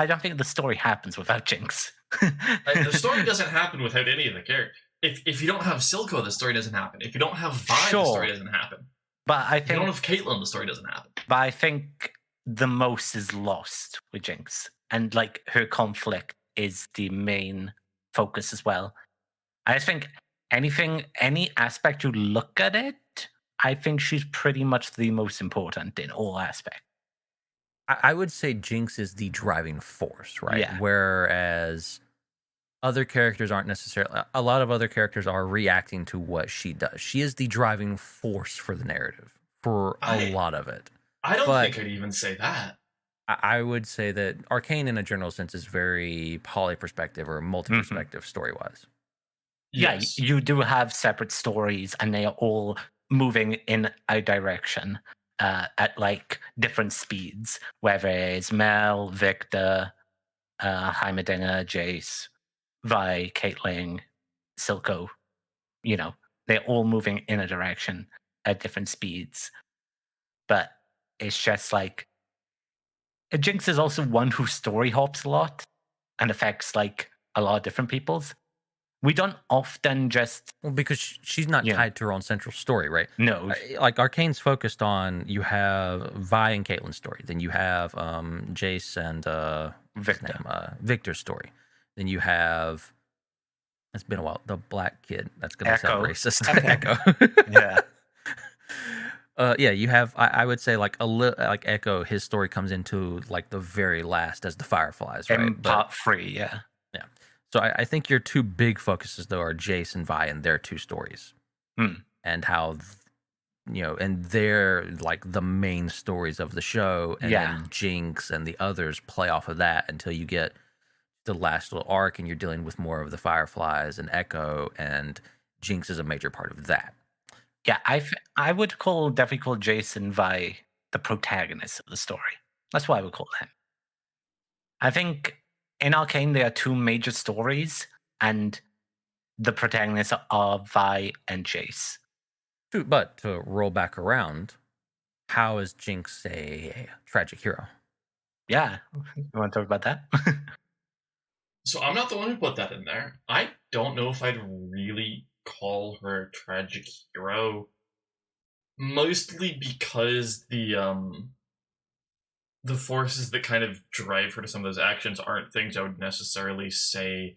Speaker 2: don't think the story happens without Jinx.
Speaker 1: The story doesn't happen without any of the characters. if you don't have Silco, the story doesn't happen. If you don't have Vi, the
Speaker 2: Sure.
Speaker 1: story doesn't happen.
Speaker 2: But I
Speaker 1: If you don't
Speaker 2: think,
Speaker 1: have Caitlyn, the story doesn't happen.
Speaker 2: but I think the most is lost with Jinx, and like her conflict is the main focus as well. I think any aspect you look at it, I think she's pretty much the most important in all aspects.
Speaker 3: I would say Jinx is the driving force, right?
Speaker 2: Yeah.
Speaker 3: Whereas other characters aren't necessarily. A lot of other characters are reacting to what she does. She is the driving force for the narrative for a lot of it.
Speaker 1: I don't
Speaker 3: But-
Speaker 1: think I'd even say that.
Speaker 3: I would say that Arcane, in a general sense, is very poly-perspective or multi-perspective story-wise.
Speaker 1: Yes.
Speaker 2: Yeah, you do have separate stories, and they are all moving in a direction at like different speeds. Whether it's Mel, Victor, Heimerdinger, Jace, Vi, Caitlyn, Silco, they're all moving in a direction at different speeds. But it's just like Jinx is also one who story hops a lot and affects like a lot of different people's. We don't often just
Speaker 3: Well, because she's not
Speaker 2: Yeah.
Speaker 3: tied to her own central story, right?
Speaker 2: know.
Speaker 3: Like Arcane's focused on, you have Vi and Caitlyn's story, then you have Jace and what's his
Speaker 2: Victor.
Speaker 3: name? Victor's story, then you have, it's been a while, the black kid that's gonna sound
Speaker 2: Echo.
Speaker 3: racist.
Speaker 4: Echo.
Speaker 3: Echo.
Speaker 2: Yeah.
Speaker 3: Yeah, you have. I would say like like Echo. His story comes into like the very last as the Fireflies, right?
Speaker 2: In
Speaker 3: But-
Speaker 2: part 3, yeah.
Speaker 3: So I think your two big focuses though are Jace and Vi and their two stories, and how and they're like the main stories of the show, and
Speaker 2: Yeah.
Speaker 3: then Jinx and the others play off of that until you get the last little arc, and you're dealing with more of the Fireflies and Echo, and Jinx is a major part of that.
Speaker 2: Yeah, I would definitely call Jason Vi the protagonist of the story. That's what I would call him. I think in Arcane there are two major stories, and the protagonists are Vi and Jace.
Speaker 3: But to roll back around, how is Jinx a tragic hero?
Speaker 2: Yeah, you want to talk about that?
Speaker 1: So I'm not the one who put that in there. I don't know if I'd really call her a tragic hero. Mostly because the forces that kind of drive her to some of those actions aren't things I would necessarily say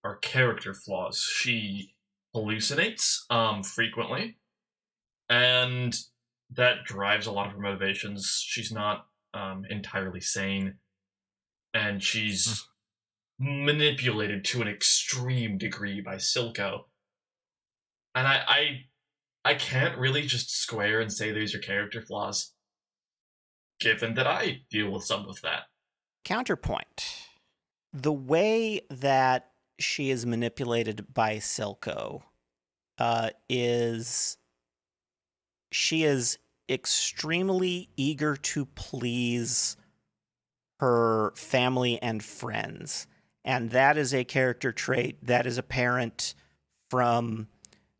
Speaker 1: are character flaws. She hallucinates frequently, and that drives a lot of her motivations. She's not entirely sane, and she's manipulated to an extreme degree by Silco. And I can't really just square and say these are character flaws, given that I deal with some of that.
Speaker 4: Counterpoint. The way that she is manipulated by Silco is she is extremely eager to please her family and friends. And that is a character trait that is apparent from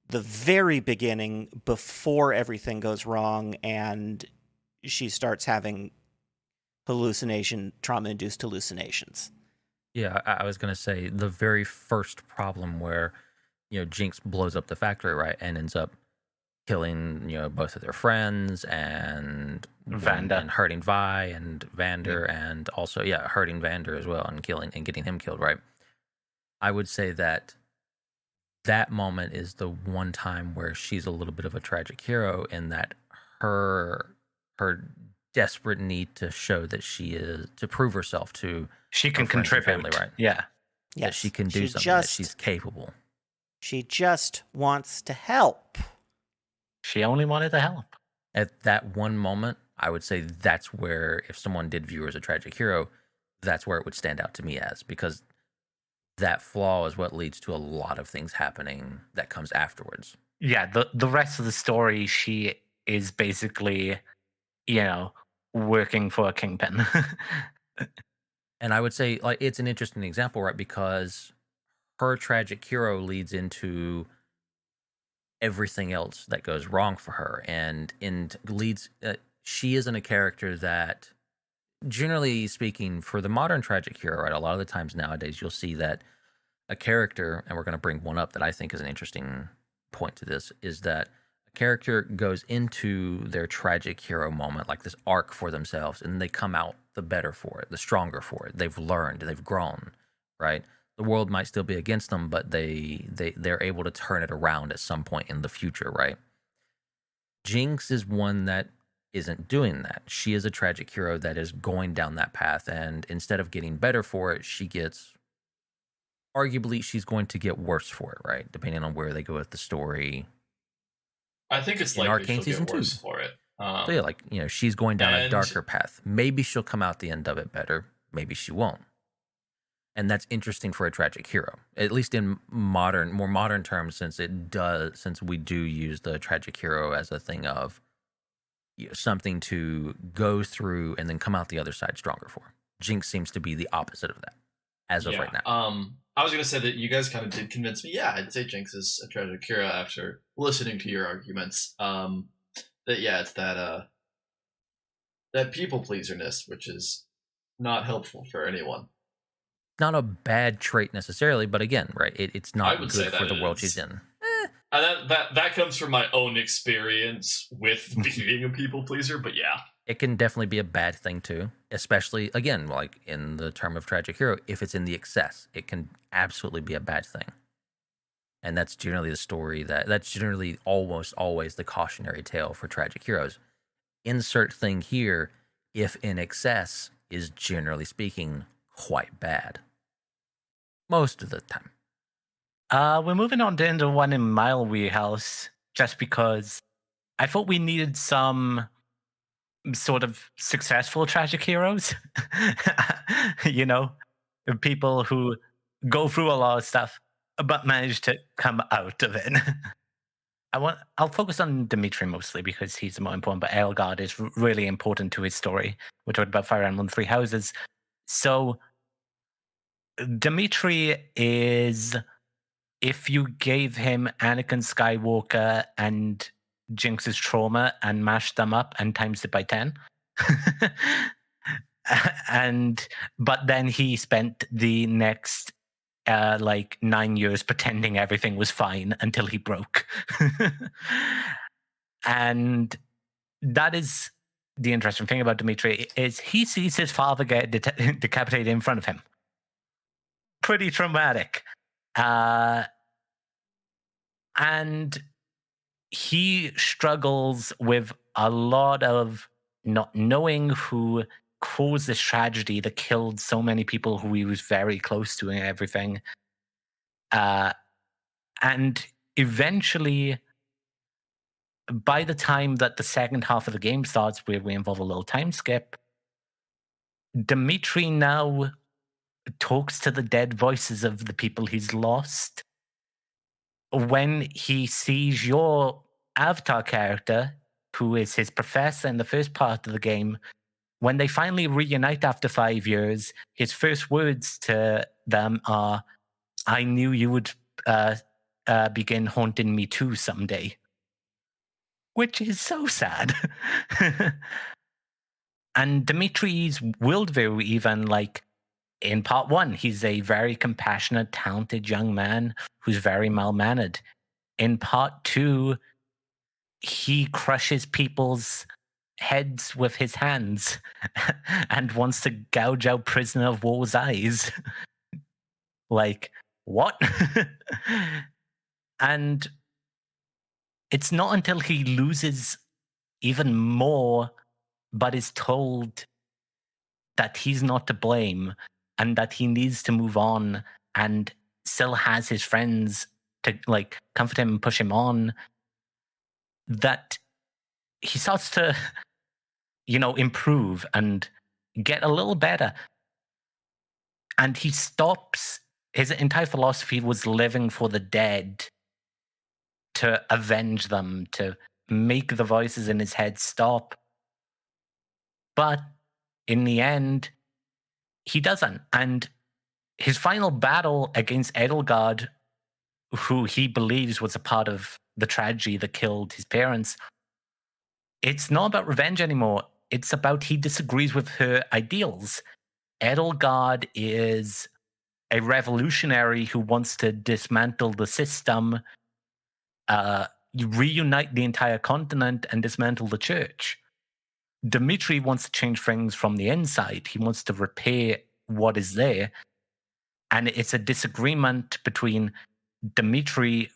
Speaker 4: the very beginning, before everything goes wrong and she starts having trauma-induced hallucinations.
Speaker 3: Yeah, I was gonna say the very first problem where Jinx blows up the factory, right, and ends up killing both of their friends and
Speaker 2: Vander.
Speaker 3: and hurting Vi and Vander, and also hurting Vander as well, and getting him killed, right? I would say that moment is the one time where she's a little bit of a tragic hero, in that her desperate need to show that she is, to prove herself to
Speaker 2: She can
Speaker 3: her friends and
Speaker 2: contribute.
Speaker 3: family, right?
Speaker 2: Yeah.
Speaker 3: that
Speaker 4: Yes,
Speaker 3: she can do
Speaker 4: she
Speaker 3: something, that
Speaker 4: just-
Speaker 3: she's capable.
Speaker 4: She just wants to help.
Speaker 2: She only wanted to help.
Speaker 3: At that one moment, I would say that's where, if someone did view her as a tragic hero, that's where it would stand out to me as, because that flaw is what leads to a lot of things happening that comes afterwards.
Speaker 2: Yeah, the rest of the story, she is basically, working for a kingpin.
Speaker 3: And I would say, like, it's an interesting example, right? Because her tragic hero leads into everything else that goes wrong for her, and leads. She isn't a character that, generally speaking, for the modern tragic hero, right? A lot of the times nowadays, you'll see that a character, and we're going to bring one up that I think is an interesting point to this, is that a character goes into their tragic hero moment, like this arc for themselves, and they come out the better for it, the stronger for it. They've learned, they've grown, right? The world might still be against them, but they're able to turn it around at some point in the future, right? Jinx is one that isn't doing that. She is a tragic hero that is going down that path, and instead of getting better for it, she gets, arguably, she's going to get worse for it, right? Depending on where they go with the story.
Speaker 1: I think it's
Speaker 3: In
Speaker 1: likely
Speaker 3: Arcane
Speaker 1: she'll
Speaker 3: Season
Speaker 1: get worse
Speaker 3: 2.
Speaker 1: for it.
Speaker 3: So yeah, like, she's going down a
Speaker 1: and-
Speaker 3: darker path. Maybe she'll come out the end of it better. Maybe she won't. And that's interesting for a tragic hero, at least in more modern terms, since we do use the tragic hero as a thing of something to go through and then come out the other side stronger for. Jinx seems to be the opposite of that as of right now.
Speaker 1: I was gonna say that you guys kind of did convince me. Yeah, I'd say Jinx is a tragic hero after listening to your arguments. It's that people pleaserness, which is not helpful for anyone.
Speaker 3: Not a bad trait necessarily, but again, right? It's not
Speaker 1: would say
Speaker 3: good for
Speaker 1: that
Speaker 3: the world
Speaker 1: is.
Speaker 3: she's in.
Speaker 1: And that comes from my own experience with being a people pleaser. But yeah,
Speaker 3: It can definitely be a bad thing too, especially again, like in the term of tragic hero, if it's in the excess, it can absolutely be a bad thing. And that's generally the story that's generally almost always the cautionary tale for tragic heroes. Insert thing here, if in excess, is generally speaking quite bad. Most of the time.
Speaker 2: We're moving on to into one in my wheelhouse, just because I thought we needed some sort of successful tragic heroes. People who go through a lot of stuff but manage to come out of it. I'll focus on Dimitri mostly because he's the more important, but Edelgard is really important to his story. We're talking about Fire Emblem Three Houses. So Dimitri is, if you gave him Anakin Skywalker and Jinx's trauma and mashed them up and times it by 10. But then he spent the next 9 years pretending everything was fine until he broke. And that is the interesting thing about Dimitri, is he sees his father get decapitated in front of him. Pretty traumatic. And he struggles with a lot of not knowing who caused this tragedy that killed so many people who he was very close to and everything. And eventually, by the time that the second half of the game starts, where we involve a little time skip, Dimitri now talks to the dead voices of the people he's lost. When he sees your avatar character, who is his professor in the first part of the game, when they finally reunite after 5 years, his first words to them are, "I knew you would begin haunting me too someday." Which is so sad. And Dimitri's worldview, even in part 1, he's a very compassionate, talented young man who's very mal-mannered. In part 2, he crushes people's heads with his hands and wants to gouge out Prisoner of War's eyes. What? And it's not until he loses even more, but is told that he's not to blame and that he needs to move on and still has his friends to comfort him and push him on, that he starts to improve and get a little better. And he stops. His entire philosophy was living for the dead, to avenge them, to make the voices in his head stop. But in the end, he doesn't. And his final battle against Edelgard, who he believes was a part of the tragedy that killed his parents, it's not about revenge anymore. It's about he disagrees with her ideals. Edelgard is a revolutionary who wants to dismantle the system, reunite the entire continent, and dismantle the church. Dmitri wants to change things from the inside. He wants to repair what is there. And it's a disagreement between Dmitri,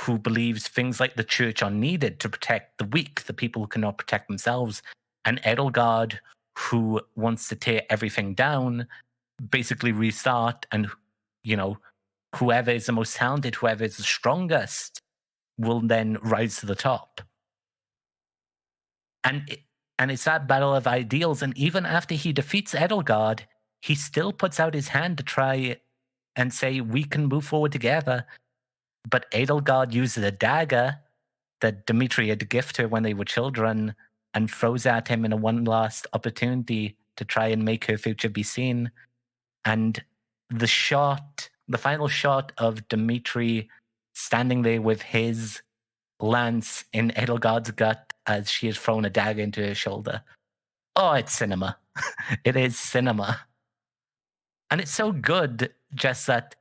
Speaker 2: who believes things like the church are needed to protect the weak, the people who cannot protect themselves, and Edelgard, who wants to tear everything down, basically restart, and, you know, whoever is the most talented, whoever is the strongest, will then rise to the top. And it's that battle of ideals. And even after he defeats Edelgard, he still puts out his hand to try and say, we can move forward together. But Edelgard uses a dagger that Dmitri had gifted her when they were children and throws at him in a one last opportunity to try and make her future be seen. And the final shot of Dmitri standing there with his lance in Edelgard's gut as she has thrown a dagger into her shoulder. Oh, it's cinema. It is cinema. And it's so good, just that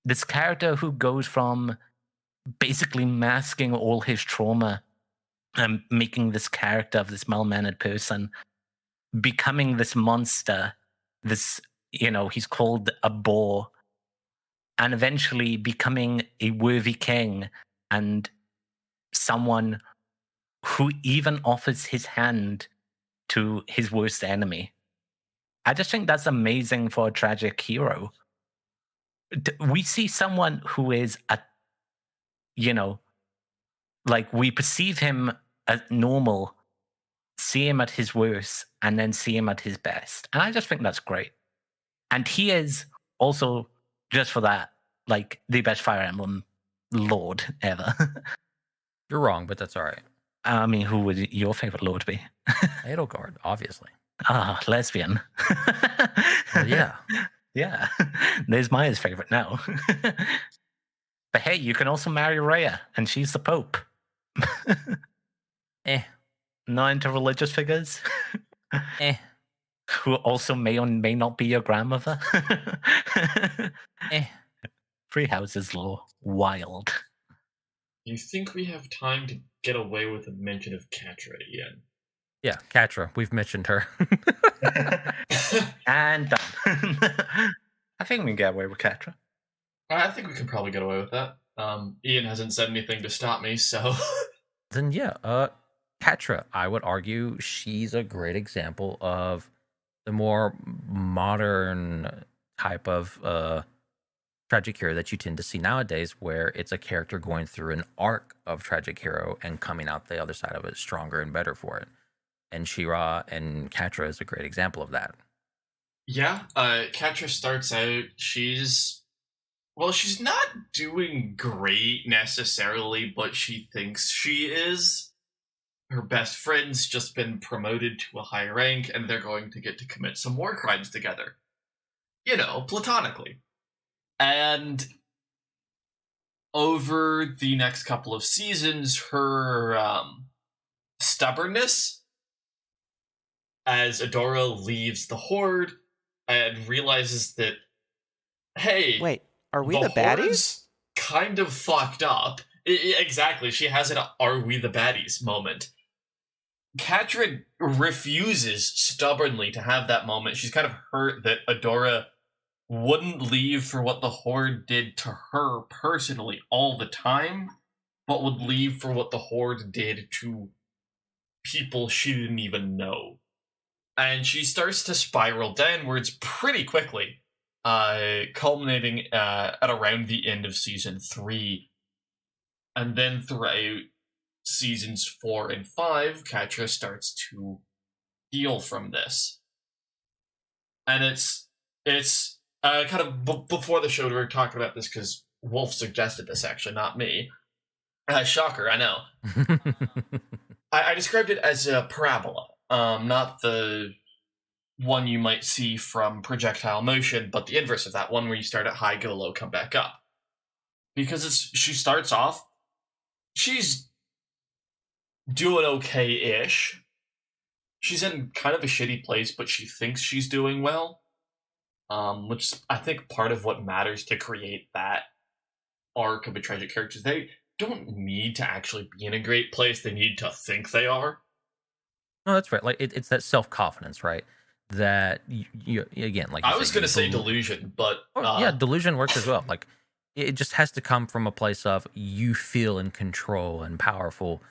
Speaker 2: this character who goes from basically masking all his trauma and making this character of this mal-mannered person, becoming this monster, this, he's called a boar, and eventually becoming a worthy king and someone who even offers his hand to his worst enemy. I just think that's amazing for a tragic hero. We see someone who is we perceive him as normal, see him at his worst, and then see him at his best. And I just think that's great. And he is also, just for that, the best Fire Emblem lord ever.
Speaker 3: You're wrong, but that's all right.
Speaker 2: I mean, who would your favorite lord be?
Speaker 3: Edelgard, obviously.
Speaker 2: Lesbian.
Speaker 3: Well, yeah.
Speaker 2: Yeah. There's Maya's favorite now. But hey, you can also marry Rhea, and she's the Pope. Not into religious figures? Who also may or may not be your grandmother? Three Houses law. Wild.
Speaker 1: You think we have time to get away with a mention of Catra again?
Speaker 3: Yeah, Catra. We've mentioned her.
Speaker 2: And done. I think we can get away with Catra.
Speaker 1: I think we can probably get away with that. Ian hasn't said anything to stop me, so...
Speaker 3: Then yeah, Catra, I would argue she's a great example of the more modern type of tragic hero that you tend to see nowadays, where it's a character going through an arc of tragic hero and coming out the other side of it stronger and better for it. And She-Ra and Catra is a great example of that.
Speaker 1: Yeah, Catra starts out, she's not doing great necessarily, but she thinks she is. Her best friend's just been promoted to a high rank, and they're going to get to commit some war crimes together. Platonically. And over the next couple of seasons, her stubbornness, as Adora leaves the Horde and realizes that, hey...
Speaker 4: Wait, are we the baddies?
Speaker 1: Kind of fucked up. Exactly, she has an "are we the baddies" moment. Catra refuses stubbornly to have that moment. She's kind of hurt that Adora wouldn't leave for what the Horde did to her personally all the time, but would leave for what the Horde did to people she didn't even know. And she starts to spiral downwards pretty quickly, culminating at around the end of Season 3. And then throughout Seasons 4 and 5, Catra starts to heal from this. And it's kind of before the show, we were talking about this because Wolf suggested this, actually, not me. Shocker, I know. I described it as a parabola, not the one you might see from projectile motion, but the inverse of that one where you start at high, go low, come back up. Because she starts off, she's doing okay-ish. She's in kind of a shitty place, but she thinks she's doing well. which is, I think, part of what matters to create that arc of a tragic characters. They don't need to actually be in a great place. They need to think they are.
Speaker 3: No, that's right. Like it's that self-confidence, right? That you again, like you
Speaker 1: I was
Speaker 3: said,
Speaker 1: going
Speaker 3: you
Speaker 1: to say
Speaker 3: believe-
Speaker 1: delusion, but
Speaker 3: yeah, delusion works as well. Like it just has to come from a place of you feel in control and powerful.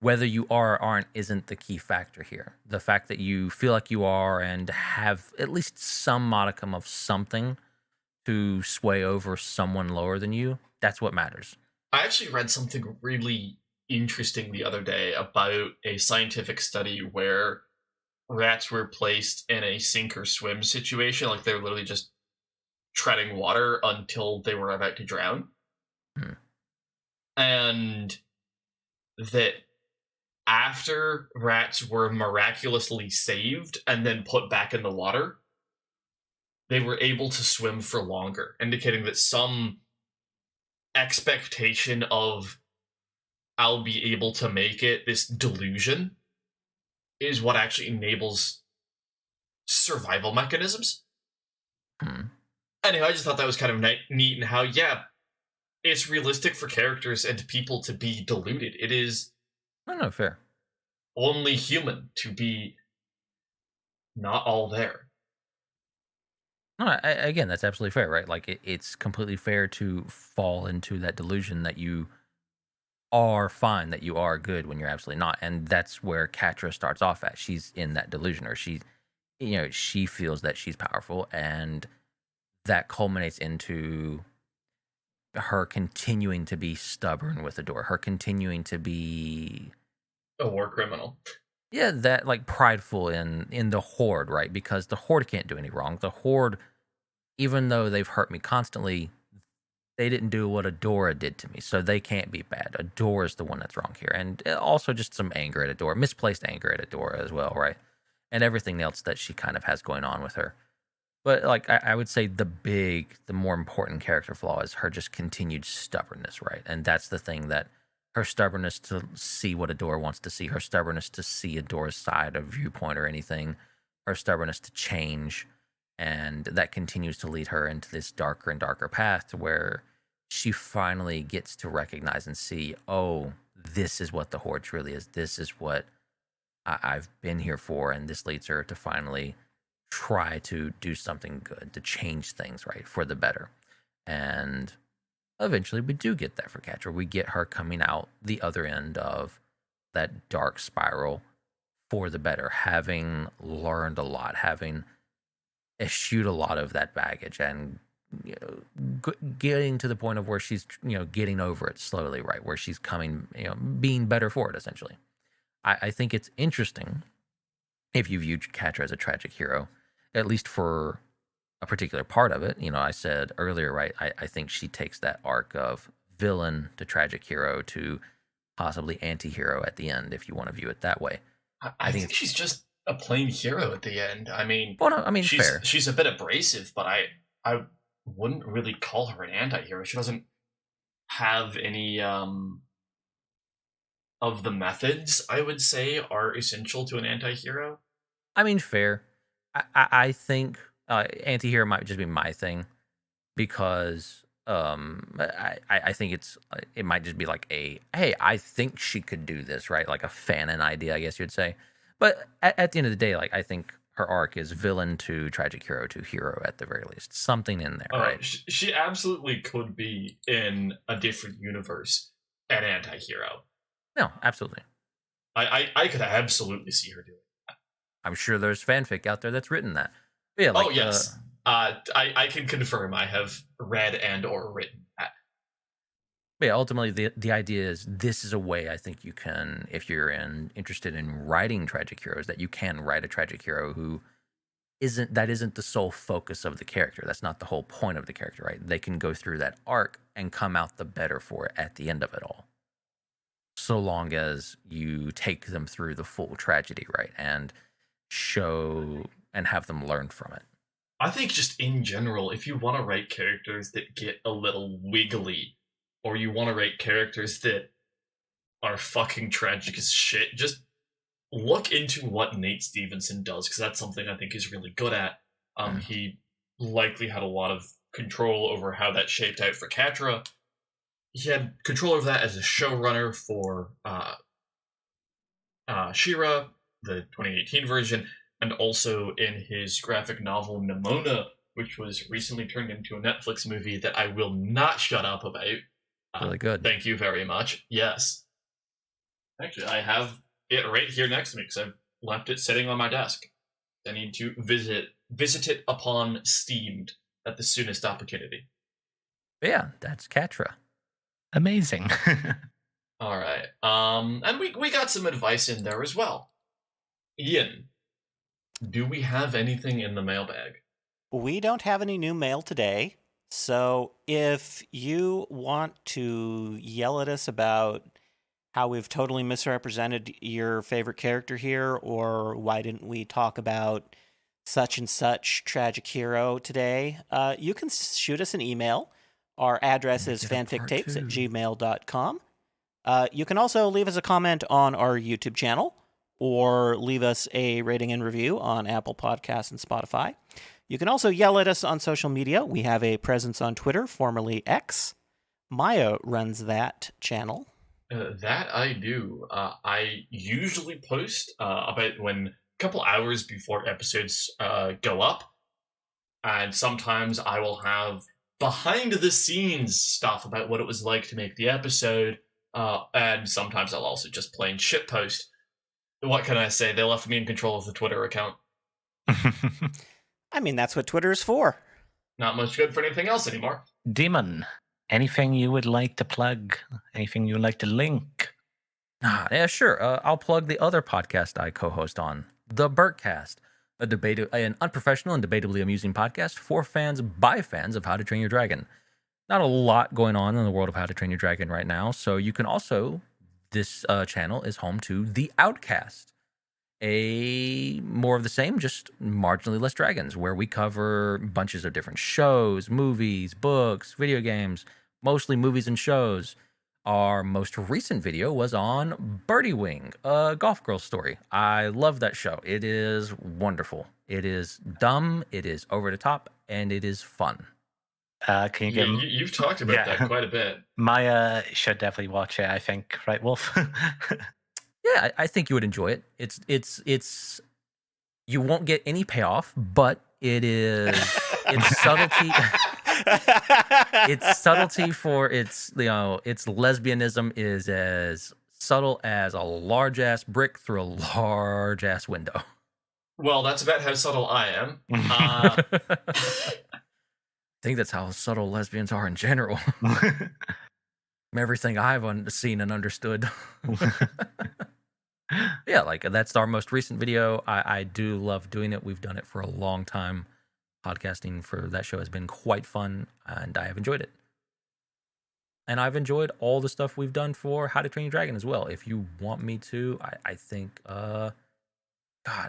Speaker 3: Whether you are or aren't isn't the key factor here. The fact that you feel like you are and have at least some modicum of something to sway over someone lower than you, that's what matters.
Speaker 1: I actually read something really interesting the other day about a scientific study where rats were placed in a sink or swim situation, like they were literally just treading water until they were about to drown.
Speaker 3: Hmm.
Speaker 1: And that after rats were miraculously saved and then put back in the water, they were able to swim for longer, indicating that some expectation of I'll be able to make it, this delusion, is what actually enables survival mechanisms.
Speaker 3: Hmm.
Speaker 1: Anyway, I just thought that was kind of neat, and how, yeah, it's realistic for characters and people to be deluded. It is
Speaker 3: No, fair.
Speaker 1: only human to be not all there.
Speaker 3: No, again, that's absolutely fair, right? Like it's completely fair to fall into that delusion that you are fine, that you are good when you're absolutely not, and that's where Catra starts off at. She's in that delusion, or she feels that she's powerful, and that culminates into her continuing to be stubborn with Adora, her continuing to be
Speaker 1: A war criminal.
Speaker 3: that like prideful in the Horde, right? Because the Horde can't do any wrong. The Horde, even though they've hurt me constantly, they didn't do what Adora did to me, so they can't be bad. Adora is the one that's wrong here, and also just some anger at Adora, misplaced anger at Adora as well, right? And everything else that she kind of has going on with her. But like I would say the more important character flaw is her just continued stubbornness, right? And that's the thing, that her stubbornness to see what Adora wants to see, her stubbornness to see Adora's side of viewpoint or anything, her stubbornness to change, and that continues to lead her into this darker and darker path to where she finally gets to recognize and see, oh, this is what the Horde truly is. This is what I've been here for, and this leads her to finally try to do something good, to change things, right, for the better. And eventually we do get that for Catra. We get her coming out the other end of that dark spiral for the better, having learned a lot, having eschewed a lot of that baggage, and getting to the point of where she's getting over it slowly, right, where she's coming, being better for it, essentially. I think it's interesting if you view Catra as a tragic hero, at least for a particular part of it. I said earlier, right, I think she takes that arc of villain to tragic hero to possibly anti-hero at the end, if you want to view it that way.
Speaker 1: I think she's just a plain hero at the end. I mean,
Speaker 3: fair.
Speaker 1: She's a bit abrasive, but I wouldn't really call her an anti-hero. She doesn't have any of the methods, I would say, are essential to an anti-hero.
Speaker 3: I mean, fair. I think anti-hero might just be my thing, because I think it might just be like hey, I think she could do this, right? Like a fanon idea, I guess you'd say. But at the end of the day, like, I think her arc is villain to tragic hero to hero at the very least. Something in there, right?
Speaker 1: She absolutely could be in a different universe an anti-hero.
Speaker 3: No, absolutely.
Speaker 1: I could absolutely see her doing that.
Speaker 3: I'm sure there's fanfic out there that's written that. But yeah,
Speaker 1: oh, yes. I can confirm I have read and or written that.
Speaker 3: But yeah, ultimately the idea is, this is a way I think you can, if you're interested in writing tragic heroes, that you can write a tragic hero who isn't the sole focus of the character. That's not the whole point of the character, right? They can go through that arc and come out the better for it at the end of it all, so long as you take them through the full tragedy, right, and show and have them learn from it.
Speaker 1: I think just in general, if you want to write characters that get a little wiggly, or you want to write characters that are fucking tragic as shit, just look into what Nate Stevenson does, because that's something I think he's really good at. He likely had a lot of control over how that shaped out for Catra. He had control over that as a showrunner for She-Ra, the 2018 version, and also in his graphic novel Nimona, which was recently turned into a Netflix movie that I will not shut up about.
Speaker 3: Really good.
Speaker 1: Thank you very much. Yes. Actually, I have it right here next to me because I've left it sitting on my desk. I need to visit it upon Steamed at the soonest opportunity.
Speaker 3: Yeah, that's Catra.
Speaker 2: Amazing.
Speaker 1: All right. And we got some advice in there as well. Ian, do we have anything in the mailbag?
Speaker 4: We don't have any new mail today. So if you want to yell at us about how we've totally misrepresented your favorite character here, or why didn't we talk about such and such tragic hero today, you can shoot us an email. Our address is fanfictapes@gmail.com. You can also leave us a comment on our YouTube channel, or leave us a rating and review on Apple Podcasts and Spotify. You can also yell at us on social media. We have a presence on Twitter, formerly X. Maya runs that channel.
Speaker 1: That I do. I usually post about when a couple hours before episodes go up, and sometimes I will have behind the scenes stuff about what it was like to make the episode, and sometimes I'll also just plain shitpost. What can I say? They left me in control of the Twitter account.
Speaker 4: I mean, that's what Twitter is for.
Speaker 1: Not much good for anything else anymore.
Speaker 2: Demon, anything you would like to plug? Anything you would like to link?
Speaker 3: Yeah, sure. I'll plug the other podcast I co-host on, The Bertcast, an unprofessional and debatably amusing podcast for fans by fans of How to Train Your Dragon. Not a lot going on in the world of How to Train Your Dragon right now, so you can also, this channel is home to The Outcast, a more of the same, just marginally less dragons, where we cover bunches of different shows, movies, books, video games, mostly movies and shows. Our most recent video was on Birdie Wing, a golf girl story. I love that show. It is wonderful. It is dumb, it is over the top, and it is fun.
Speaker 2: Can you give
Speaker 1: you've talked about that quite a bit.
Speaker 2: Maya should definitely watch it, I think, right, Wolf?
Speaker 3: Yeah, I think you would enjoy it. It's you won't get any payoff, but it's subtlety. Its subtlety for its lesbianism is as subtle as a large ass brick through a large ass window.
Speaker 1: Well, that's about how subtle I am.
Speaker 3: I think that's how subtle lesbians are in general. From everything I've seen and understood. Yeah, like that's our most recent video. I do love doing it. We've done it for a long time. Podcasting for that show has been quite fun, and I have enjoyed it. And I've enjoyed all the stuff we've done for How to Train Your Dragon as well. If you want me to, I think,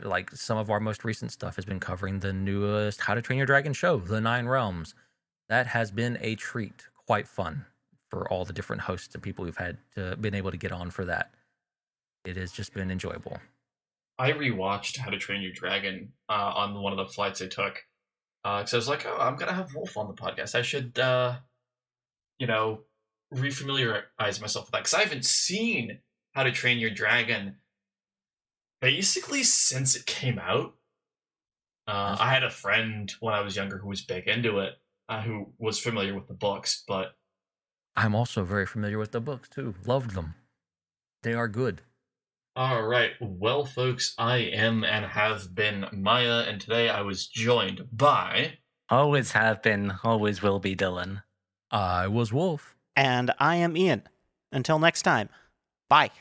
Speaker 3: like some of our most recent stuff has been covering the newest How to Train Your Dragon show, The Nine Realms. That has been a treat, quite fun for all the different hosts and people we've had been able to get on for that. It has just been enjoyable.
Speaker 1: I rewatched How to Train Your Dragon on one of the flights I took. Because I was like, I'm going to have Wolf on the podcast. I should, refamiliarize myself with that. Because I haven't seen How to Train Your Dragon basically since it came out. I had a friend when I was younger who was big into it, who was familiar with the books, but...
Speaker 3: I'm also very familiar with the books, too. Loved them. They are good.
Speaker 1: All right. Well, folks, I am and have been Maya, and today I was joined by...
Speaker 2: Always have been, always will be Dylan.
Speaker 3: I was Wolf.
Speaker 4: And I am Ian. Until next time, bye.